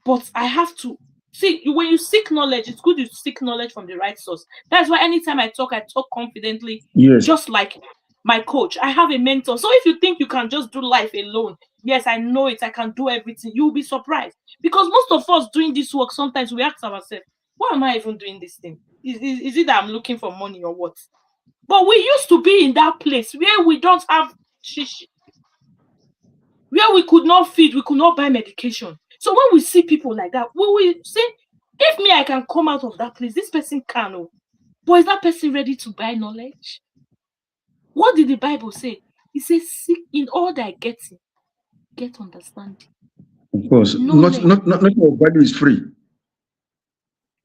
but I have to see, when you seek knowledge, it's good you seek knowledge from the right source. That's why anytime I talk confidently. Yes. Just like my coach. I have a mentor. So if you think you can just do life alone, yes, I know it, I can do everything, you'll be surprised. Because most of us doing this work, sometimes we ask ourselves, why am I even doing this thing? Is it that I'm looking for money or what? But we used to be in that place where we don't have shishi, where we could not feed, we could not buy medication. So when we see people like that, we will say, if me, I can come out of that place, this person can. Oh. But is that person ready to buy knowledge? What did the Bible say? It says, seek in all thy getting, get understanding. Of course, not your value is free.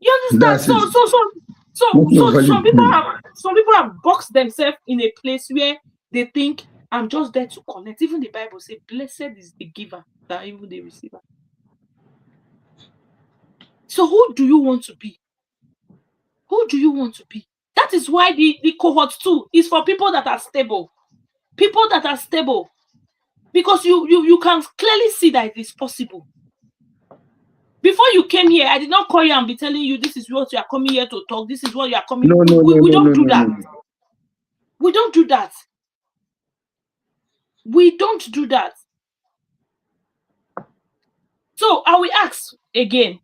You understand? So some people have boxed themselves in a place where they think, I'm just there to connect. Even the Bible says, blessed is the giver that even the receiver. So who do you want to be? Who do you want to be? That is why the cohort 2 is for people that are stable. People that are stable. Because you can clearly see that it is possible. Before you came here, I did not call you and be telling you this is what you are coming here to talk. This is what you are coming. We don't do that. We don't do that. We don't do that. So I will ask again,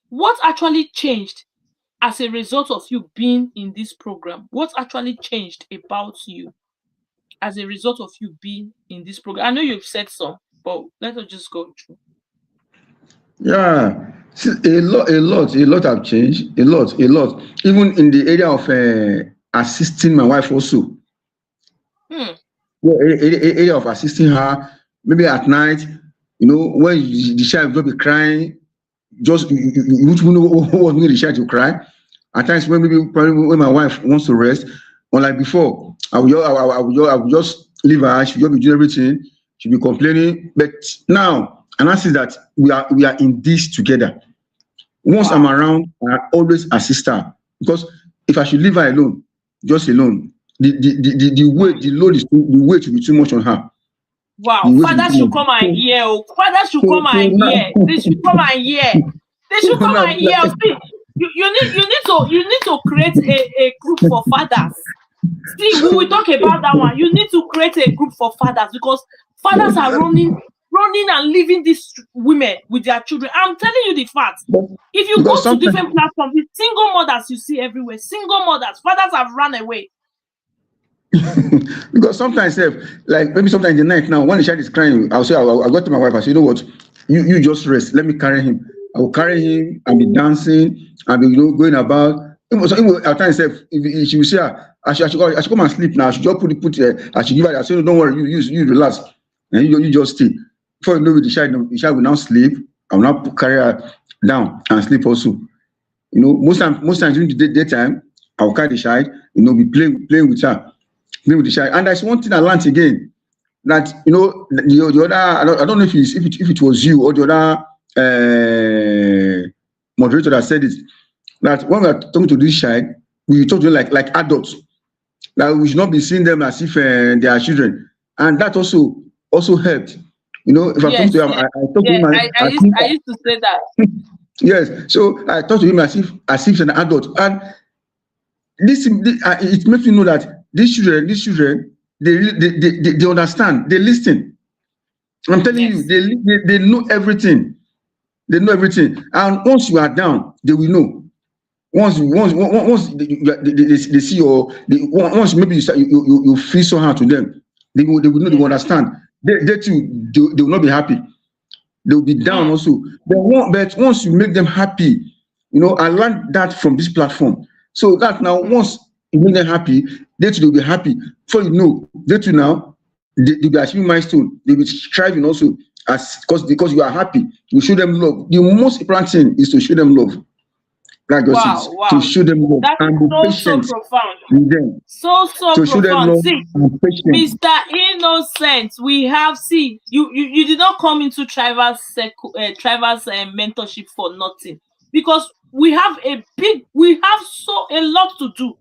what actually changed as a result of you being in this program? What actually changed about you as a result of you being in this program? I know you've said some, but let us just go through. Yeah, see, a lot have changed. A lot. Even in the area of assisting my wife also. Yeah, area of assisting her, maybe at night, when the child will be crying, just you won't know what made the child to cry. At times, probably when my wife wants to rest, unlike before, I would just leave her. She will be doing everything. She'll be complaining. But now, and I see that we are in this together. Once I'm around, I always assist her, because if I should leave her alone, just alone, the weight will be too much on her. Wow, Father should come and hear. Father should come and hear. They should come and hear. They should come and hear. See, you need to create a group for fathers. See, we will talk about that one. You need to create a group for fathers, because fathers are running and leaving these women with their children. I'm telling you the fact. If you go to different platforms, the single mothers you see everywhere, single mothers, fathers have run away. Because sometimes, like maybe sometimes in the night now, when the child is crying, I'll go to my wife. I say, you know what? You just rest. Let me carry him. I will carry him and be dancing and be going about. At times, if she will say, I should come and sleep now. I should just put I should give her. I say, no, don't worry. You relax and you just stay. Before you know it, the child will now sleep. I will now carry her down and sleep also. Most times during the daytime, I will carry the child. Be playing with her. With the child. And there's one thing I learned again, that the other, I don't know if it was you or the other moderator that said it, that when we are talking to this child, we talk to them like adults, that we should not be seeing them as if they are children, and that also helped. If I come to him, I talk to him. I used to say that. Yes, so I talk to him as if he's an adult, and this it makes me know that these children, they understand, they listen. I'm telling you, they know everything. They know everything. And once you are down, they will know. Once they see once maybe you feel so hard to them, they will know, they will understand. They too, they will not be happy. They will be down also. But once you make them happy, I learned that from this platform. So that now once you make them happy, they too will be happy. Before you know, they too now they'll be achieving milestone. They'll be striving also, because you are happy. You show them love. The most important thing is to show them love. Wow. To show them love and be patient so profound. with them. So to show them love and patience. Mr. Innocent, you did not come into Trival's mentorship for nothing, because we have a lot to do.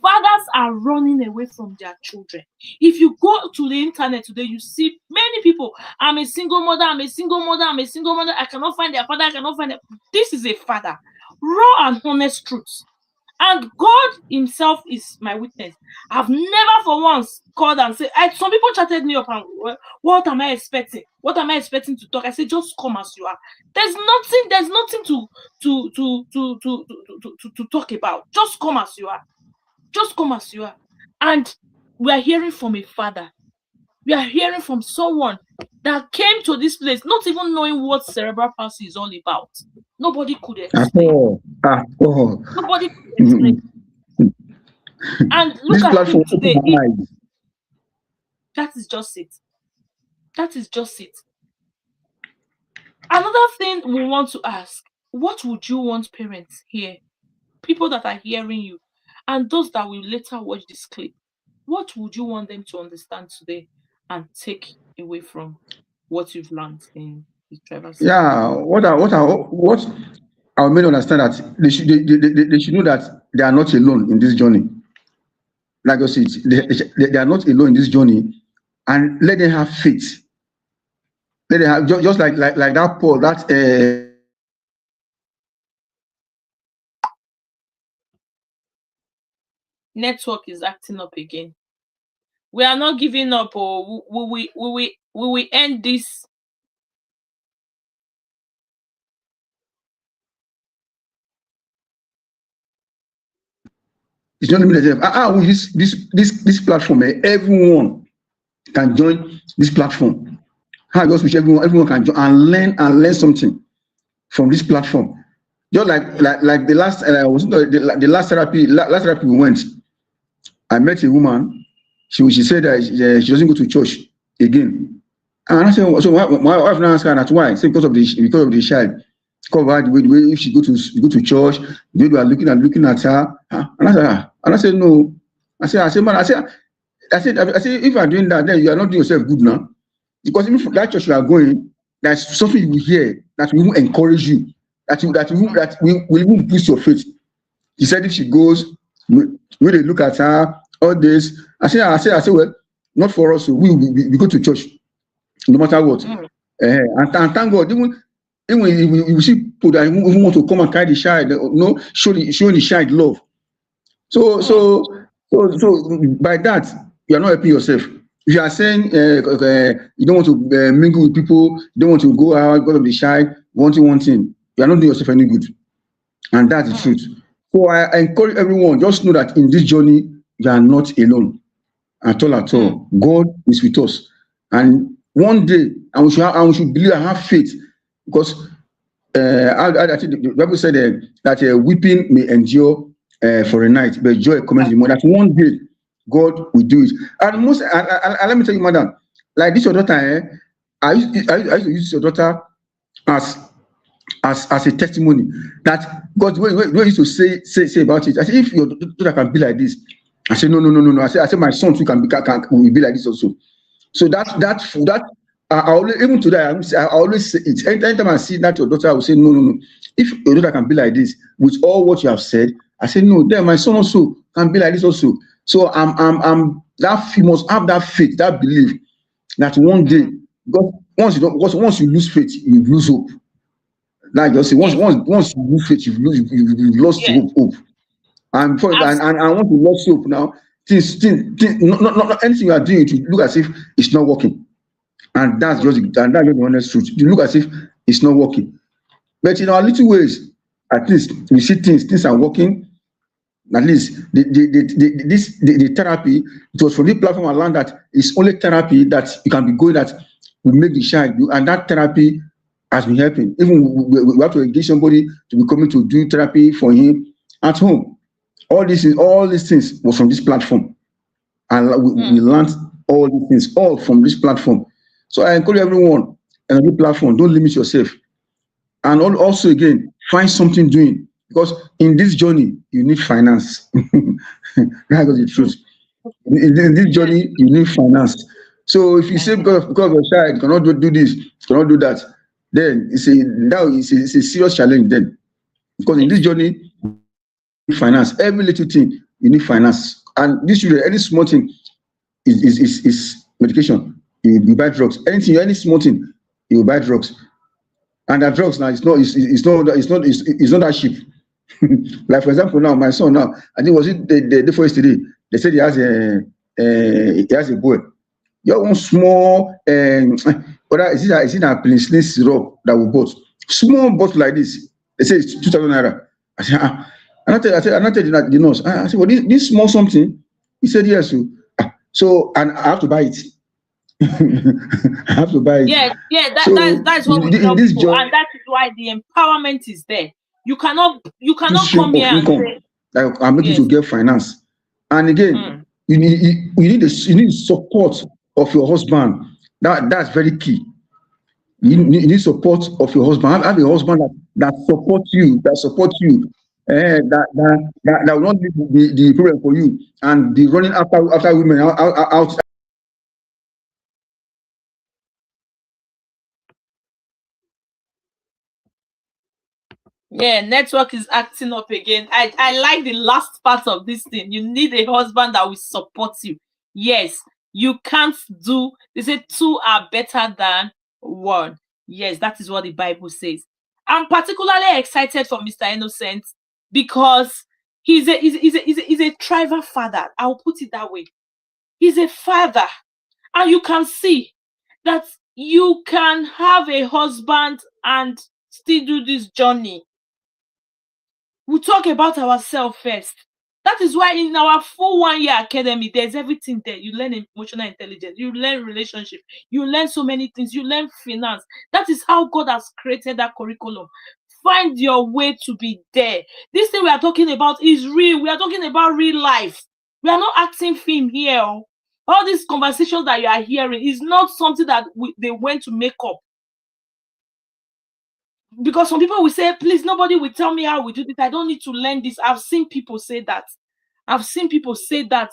Fathers are running away from their children. If you go to the internet today, you see many people. I'm a single mother. I cannot find their father. I cannot find it. This is a father. Raw and honest truths. And God himself is my witness. I've never for once called and said, some people chatted me up and, what am I expecting? What am I expecting to talk? I said, just come as you are. There's nothing to talk about. Just come as you are. Just come as you are. And we are hearing from a father. We are hearing from someone that came to this place not even knowing what cerebral palsy is all about. Nobody could explain. Nobody could explain. And look at him today. That is just it. That is just it. Another thing we want to ask, what would you want parents here? People that are hearing you, and those that will later watch this clip, what would you want them to understand today and take away from what you've learned in the Trival? Yeah, what I made understand that they should know that they are not alone in this journey. Like I said, they are not alone in this journey. and let them have faith. Let them have just like that Paul, that network is acting up again. We are not giving up, or we will end this. It's not limited. This platform, everyone can join this platform. I just wish everyone can join and learn something from this platform. Just like the last the last therapy we went, I met a woman. She said that she doesn't go to church again. And I said, so my wife now asked her that why? Say because of the child. Because the way if she go to church, the way we are looking at her. And I said no. I said if you are doing that, then you are not doing yourself good now. Because even from that church you are going, there's something you will hear that will encourage you, that will even boost your faith. He said if she goes, when they look at her, all this, I said, well, not for us. So we go to church, no matter what. And thank God, even we see people that even want to come and carry the child, showing the child love. So by that, you are not helping yourself. If you are saying you don't want to mingle with people, you don't want to go out because of the child, one thing, you are not doing yourself any good. And that's the truth. So I encourage everyone, just know that in this journey, you are not alone at all. God is with us. And one day, and we should believe and have faith, because I think the Bible said that weeping may endure for a night, but joy comes in the morning. That one day, God will do it. And let me tell you, madam, like this your daughter, I used to use your daughter as a testimony that God when used to say about it. I said, if your daughter can be like this, I said no. I said my son too will be like this also. So that I always, even today I always say it. Anytime I see that your daughter, I will say no. If your daughter can be like this with all what you have said, I say no. Then my son also can be like this also. So I'm that you must have that faith, that belief that one day, because once you lose faith, you lose hope. Like you say, once you lose faith, you've lost hope. And once you lost hope now, things not anything you are doing to look as if it's not working. And that's just the honest truth. You look as if it's not working. But in our little ways, at least we see things are working. At least the therapy, it was from the platform I learned that it's only therapy that you can be good at will make the child do, and that therapy has been helping. Even we have to engage somebody to be coming to do therapy for him at home. All these things was from this platform, and we learned all these things all from this platform. So I encourage everyone on a new platform, don't limit yourself, and also again find something doing. Because in this journey, you need finance. That's the truth. In this journey, you need finance. So if you say because of your child you cannot do this, cannot do that, then it's a serious challenge then. Because in this journey, you need finance. Every little thing, you need finance. And this children, any small thing is medication. You buy drugs. Any small thing, you buy drugs. And that drugs now it's not that cheap. Like for example, now my son now, I think was it the day before yesterday, they said he has a boy. You have one small is it a penicillin syrup that we bought? Small bottle like this. They say it's 2,000 naira. I said, I'm not telling the nurse. I said, well, this small something. He said yes. So and I have to buy it. I have to buy it. Yeah, that's what we tell people, and that is why the empowerment is there. You cannot come here and say, like, I'm looking to get finance. And again, you need support of your husband. That's very key. You need support of your husband. Have a husband that supports you, that will not be the problem for you and be running after women out. Yeah, network is acting up again. I like the last part of this thing. You need a husband that will support you. Yes, You can't do, they say 2 are better than 1. Yes, that is what the Bible says. I'm particularly excited for Mr. Innocent because he's a tribal father. I'll put it that way. He's a father. And you can see that you can have a husband and still do this journey. We talk about ourselves first. That is why in our full 1 year academy, there's everything there. You learn emotional intelligence, you learn relationship, you learn so many things, you learn finance. That is how God has created that curriculum. Find your way to be there. This thing we are talking about is real. We are talking about real life. We are not acting film here. All these conversations that you are hearing is not something that they went to make up. Because some people will say, please, nobody will tell me how we do this. I don't need to learn this. I've seen people say that. I've seen people say that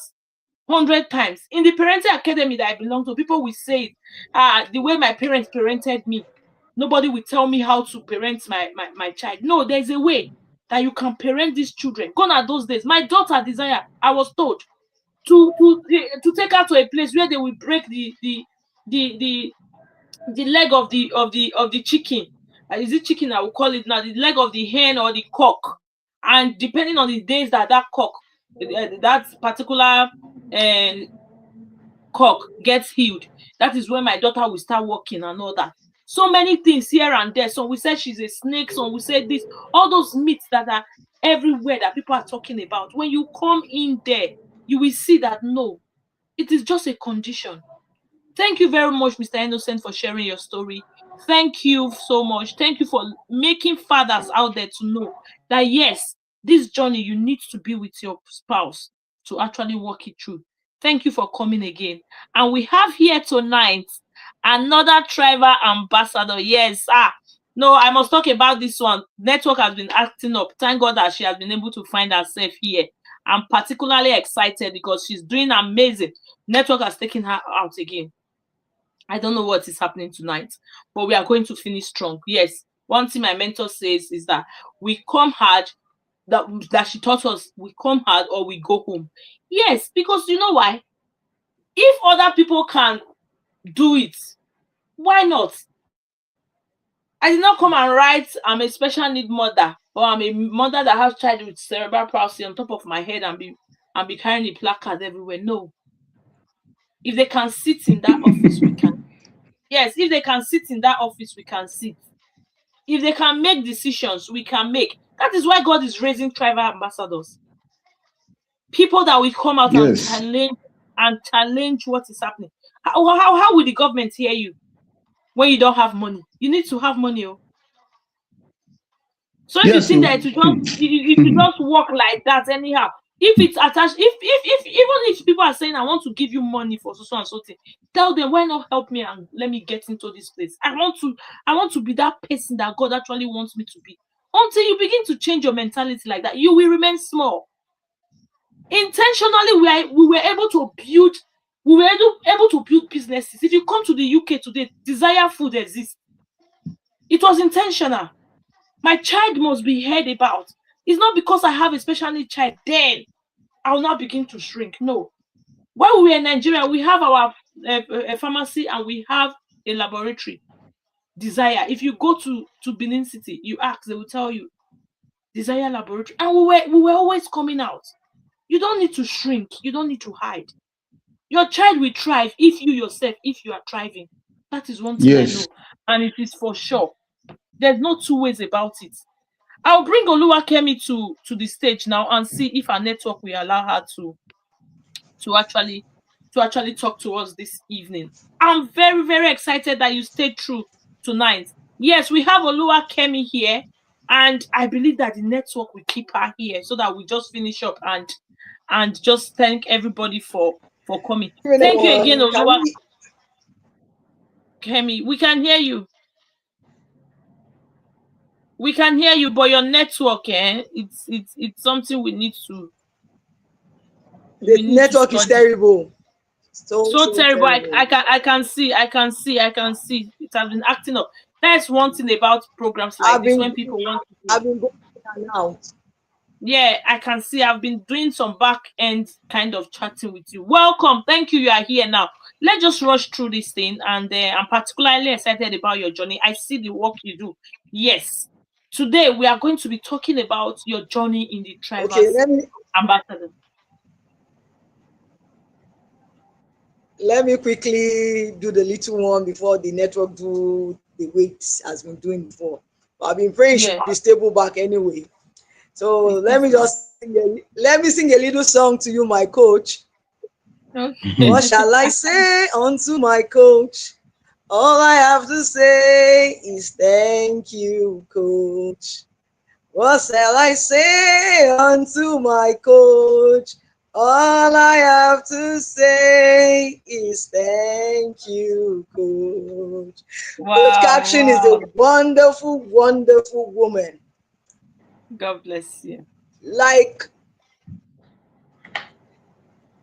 100 times. In the parenting academy that I belong to, people will say, the way my parents parented me, nobody will tell me how to parent my child. No, there's a way that you can parent these children. Gone are those days. My daughter Desire, I was told to take her to a place where they will break the leg of the chicken. Is it chicken I will call it now? The leg of the hen or the cock, and depending on the days that cock, that particular cock gets healed, that is when my daughter will start walking and all that. So many things here and there. So we said she's a snake. So we said this. All those myths that are everywhere that people are talking about. When you come in there, you will see that no, it is just a condition. Thank you very much, Mr. Innocent, for sharing your story. Thank you so much. Thank you for making fathers out there to know that, yes, this journey, you need to be with your spouse to actually walk it through. Thank you for coming again. And we have here tonight another tribal ambassador. Yes, no, I must talk about this one. Network has been acting up. Thank God that she has been able to find herself here. I'm particularly excited because she's doing amazing. Network has taken her out again. I don't know what is happening tonight, but we are going to finish strong. Yes, one thing my mentor says is that we come hard, that she taught us, we come hard or we go home. Yes, because you know why? If other people can do it, why not? I did not come and write, I'm a special need mother, or I'm a mother that has child with cerebral palsy on top of my head and be carrying the placard everywhere. No. If they can sit in that office, we can. Yes, if they can sit in that office, we can sit. If they can make decisions, we can make. That is why God is raising tribal ambassadors. People that will come out and challenge what is happening. How will the government hear you when you don't have money? You need to have money. So if you think that it just work like that anyhow, if it's attached, if even if people are saying I want to give you money for so and so thing, tell them, why not help me and let me get into this place. I want to be that person that God actually wants me to be. Until you begin to change your mentality like that, you will remain small. Intentionally, we were able to build businesses. If you come to the UK today, Desire Food exists. It was intentional. My child must be heard about. It's not because I have a special need child, then I'll not begin to shrink. No. While we are in Nigeria, we have our pharmacy and we have a laboratory. Desire. If you go to Benin City, you ask, they will tell you Desire Laboratory. And we were always coming out. You don't need to shrink. You don't need to hide. Your child will thrive if you yourself, if you are thriving. That is one thing I know. And it is for sure. There's no two ways about it. I'll bring Oluwakemi to the stage now and see if our network will allow her to actually talk to us this evening. I'm very, very excited that you stayed through tonight. Yes, we have Oluwakemi here, and I believe that the network will keep her here so that we just finish up and just thank everybody for coming. Thank you again, Oluwakemi. We can hear you. We can hear you, but your network, it's something we need to. The network is terrible. So terrible. I can see. It has been acting up. That's one thing about programs like this when people want to. I've been going in and out. Yeah, I can see. I've been doing some back end kind of chatting with you. Welcome. Thank you. You are here now. Let's just rush through this thing. And I'm particularly excited about your journey. I see the work you do. Yes. Today, we are going to be talking about your journey in the Okay, Trivers Ambassador. let me quickly do the little one before the network do the weight has been doing before. I've been praying it should be stable back anyway. So let me sing a little song to you, my coach. Okay. What shall I say unto my coach? All I have to say is thank you, coach. What shall I say unto my coach? All I have to say is thank you, coach. Wow, Coach Catherine is a wonderful, wonderful woman. God bless you. Like,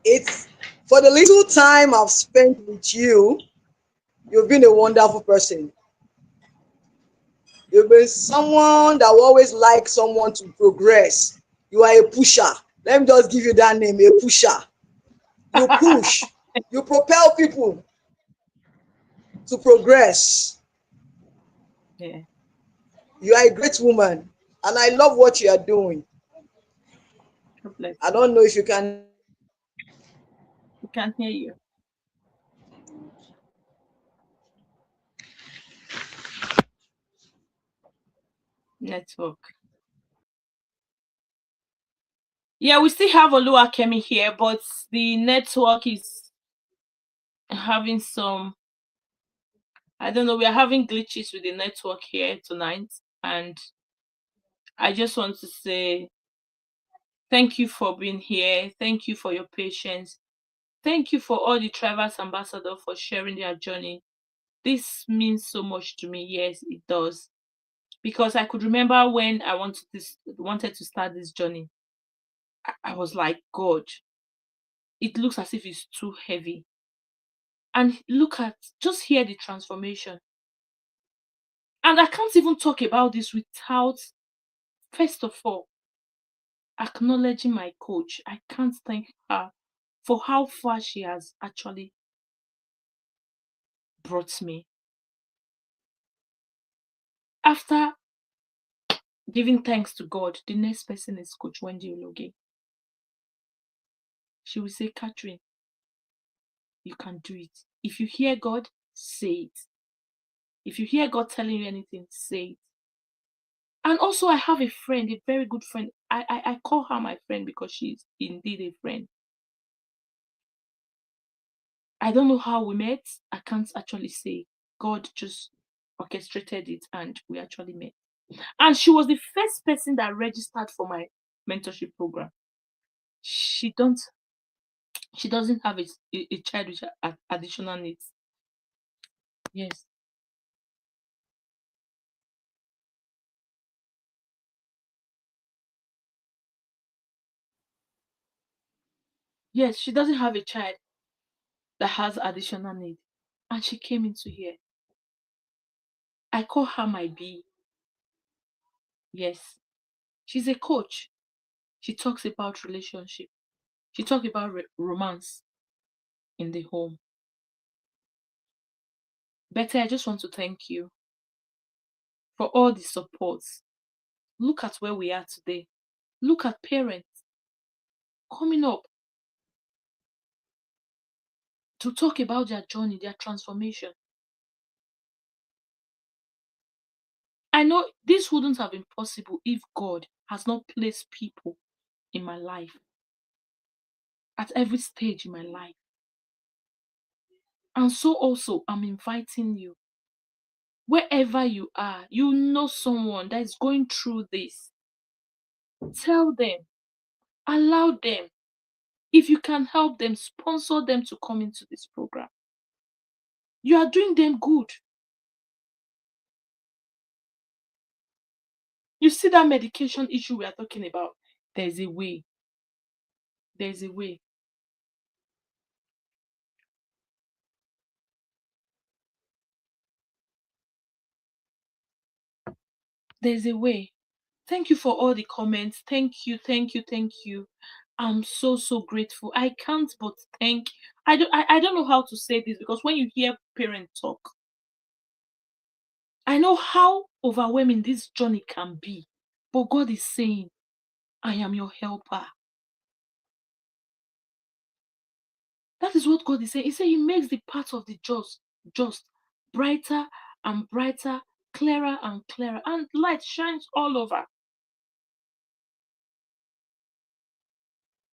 it's for the little time I've spent with you, you've been a wonderful person. You've been someone that will always like someone to progress. You are a pusher. Let me just give you that name, a pusher. You push. You propel people to progress. Yeah. You are a great woman, and I love what you are doing. God bless you. I don't know if you can. We can't hear you. Network. Yeah, we still have Oluwakemi here, but the network is having some, I don't know, we are having glitches with the network here tonight. And I just want to say thank you for being here. Thank you for your patience. Thank you for all the Trivers Ambassador for sharing their journey. This means so much to me. Yes, it does. Because I could remember when I wanted to start this journey. I was like, God, it looks as if it's too heavy. And just hear the transformation. And I can't even talk about this without, first of all, acknowledging my coach. I can't thank her for how far she has actually brought me. After giving thanks to God, the next person is Coach Wendy Ologe. She will say, Catherine, you can do it. If you hear God, say it. If you hear God telling you anything, say it. And also, I have a friend, a very good friend. I call her my friend because she's indeed a friend. I don't know how we met. I can't actually say. God just orchestrated it and we actually met. And she was the first person that registered for my mentorship program. She doesn't have a child with additional needs. Yes. Yes, she doesn't have a child that has additional needs. And she came into here. I call her my B. Yes. She's a coach. She talks about relationship. She talks about romance in the home. Betty, I just want to thank you for all the support. Look at where we are today. Look at parents coming up to talk about their journey, their transformation. I know this wouldn't have been possible if God has not placed people in my life at every stage in my life. And so also, I'm inviting you, wherever you are, you know someone that is going through this. Tell them, allow them. If you can help them, sponsor them to come into this program. You are doing them good. You see that medication issue we are talking about? There's a way. There's a way. There's a way. Thank you for all the comments. Thank you, thank you, thank you. I'm so grateful. I can't but thank. I don't know how to say this, because when you hear parents talk, I know how overwhelming this journey can be. But God is saying, I am your helper. That is what God is saying. He said He makes the path of the just brighter and brighter, clearer and clearer, and light shines all over.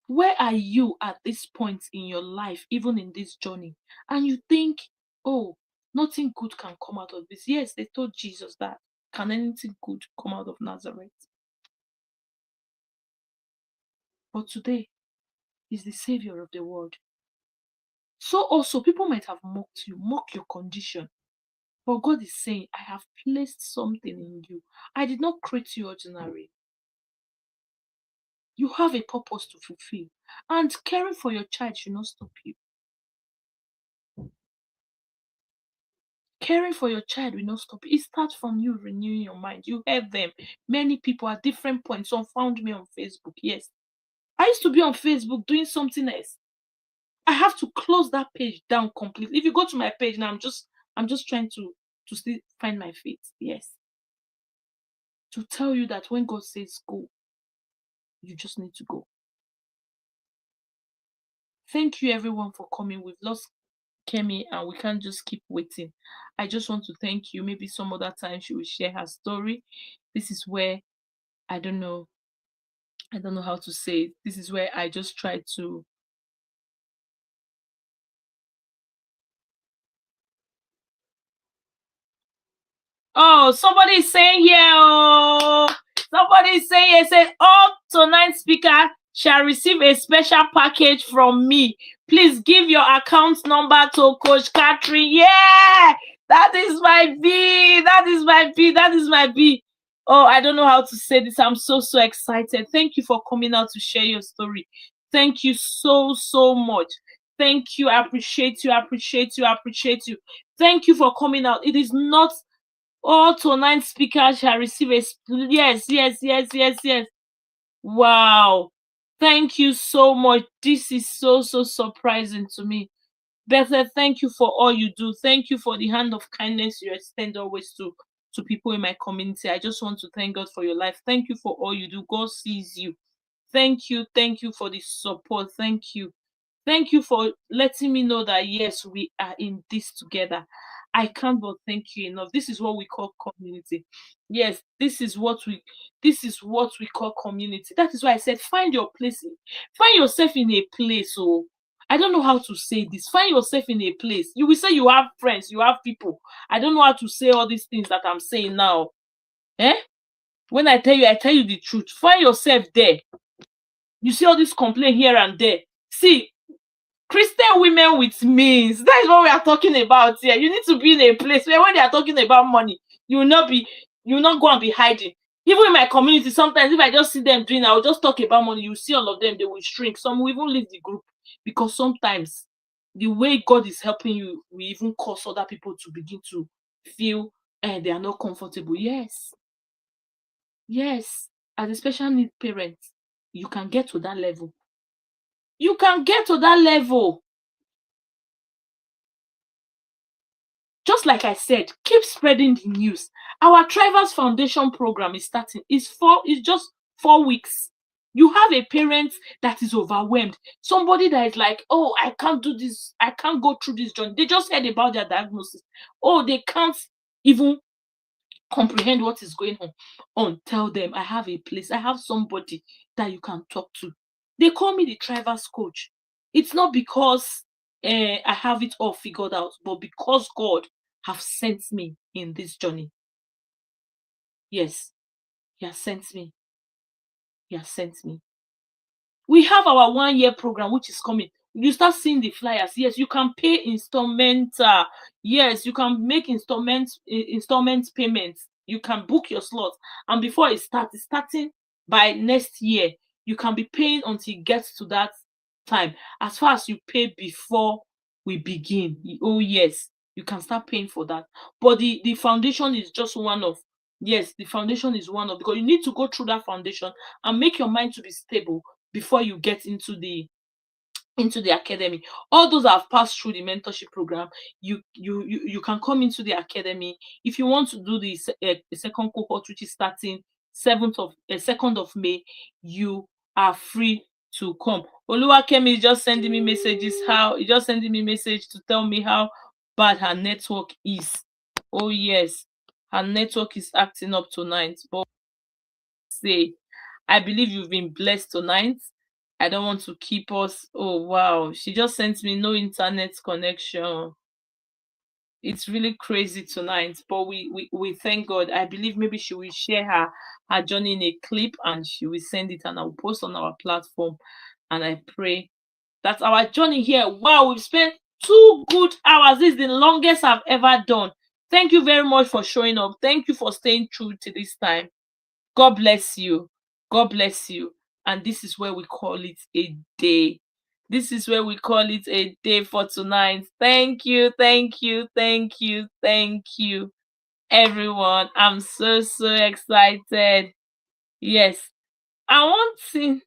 Where are you at this point in your life, even in this journey? And you think, oh, nothing good can come out of this. Yes, they told Jesus that. Can anything good come out of Nazareth? But today, He's the Savior of the world. So also, people might have mocked you, mock your condition. But God is saying, I have placed something in you. I did not create you ordinary. You have a purpose to fulfill. And caring for your child should not stop you. Caring for your child will not stop you. It starts from you renewing your mind. You heard them. Many people at different points. Some found me on Facebook. Yes. I used to be on Facebook doing something else. I have to close that page down completely. If you go to my page now, I'm just trying to still find my feet. Yes. To tell you that when God says go, you just need to go. Thank you everyone for coming. We've lost Kemi and we can't just keep waiting. I just want to thank you. Maybe some other time she will share her story. This is where I don't know how to say it. This is where I just try to somebody is saying here, somebody is saying here, say all tonight speaker shall receive a special package from me. Please give your account number to Coach Catherine. Yeah, that is my B. That is my B. That is my B. Oh, I don't know how to say this. I'm so excited. Thank you for coming out to share your story. Thank you so much. Thank you. I appreciate you. I appreciate you. I appreciate you. Thank you for coming out. It is not all tonight speakers shall receive a yes. Wow. Thank you so much. This is so surprising to me. Bethel, thank you for all you do. Thank you for the hand of kindness you extend always to people in my community. I just want to thank God for your life. Thank you for all you do. God sees you. Thank you for the support. Thank you for letting me know that yes, we are in this together. I can't but thank you enough. This is what we call community. Yes, this is what we call community. That is why I said find your place. Find yourself in a place. Oh, I don't know how to say this. Find yourself in a place. You will say you have friends, you have people. I don't know how to say all these things that I'm saying now. When I tell you the truth. Find yourself there. You see all this complaint here and there. See, Christian women with means. That is what we are talking about here. You need to be in a place where when they are talking about money, you will not go and be hiding. Even in my community, sometimes if I just see them doing, I will just talk about money. You see all of them, they will shrink. Some will even leave the group because sometimes the way God is helping you will even cause other people to begin to feel they are not comfortable. Yes. As a special need parent, you can get to that level. You can get to that level. Just like I said, keep spreading the news. Our Thrivers Foundation program is starting. It's just 4 weeks. You have a parent that is overwhelmed. Somebody that is like, oh, I can't do this. I can't go through this journey. They just heard about their diagnosis. Oh, they can't even comprehend what is going on. Tell them, I have a place. I have somebody that you can talk to. They call me the Thrivers coach. It's not because I have it all figured out, but because God have sent me in this journey. Yes, He has sent me. He has sent me. We have our 1-year program, which is coming. You start seeing the flyers. Yes, you can pay installment. Yes, you can make installment payments. You can book your slots. And before it starts, it's starting by next year. You can be paying until it gets to that time. As far as you pay before we begin, oh yes, you can start paying for that. But the foundation is just one of Yes, the foundation is one of, because you need to go through that foundation and make your mind to be stable before you get into the academy. All those that have passed through the mentorship program, you can come into the academy. If you want to do the second cohort, which is starting 2nd of May, you are free to come. Oluwakemi is just sending me messages. He just sending me message to tell me how bad her network is. Oh yes, her network is acting up tonight. But say, I believe you've been blessed tonight. I don't want to keep us. Oh wow, she just sent me no internet connection. It's really crazy tonight, but we thank God. I believe maybe she will share her journey in a clip and she will send it and I'll post on our platform. And I pray that our journey here, wow, we've spent 2 good hours. This is the longest I've ever done. Thank you very much for showing up. Thank you for staying true to this time. God bless you. God bless you. And this is where we call it a day. This is where we call it a day for tonight. Thank you, thank you, thank you, thank you, everyone. I'm so excited. Yes. I want to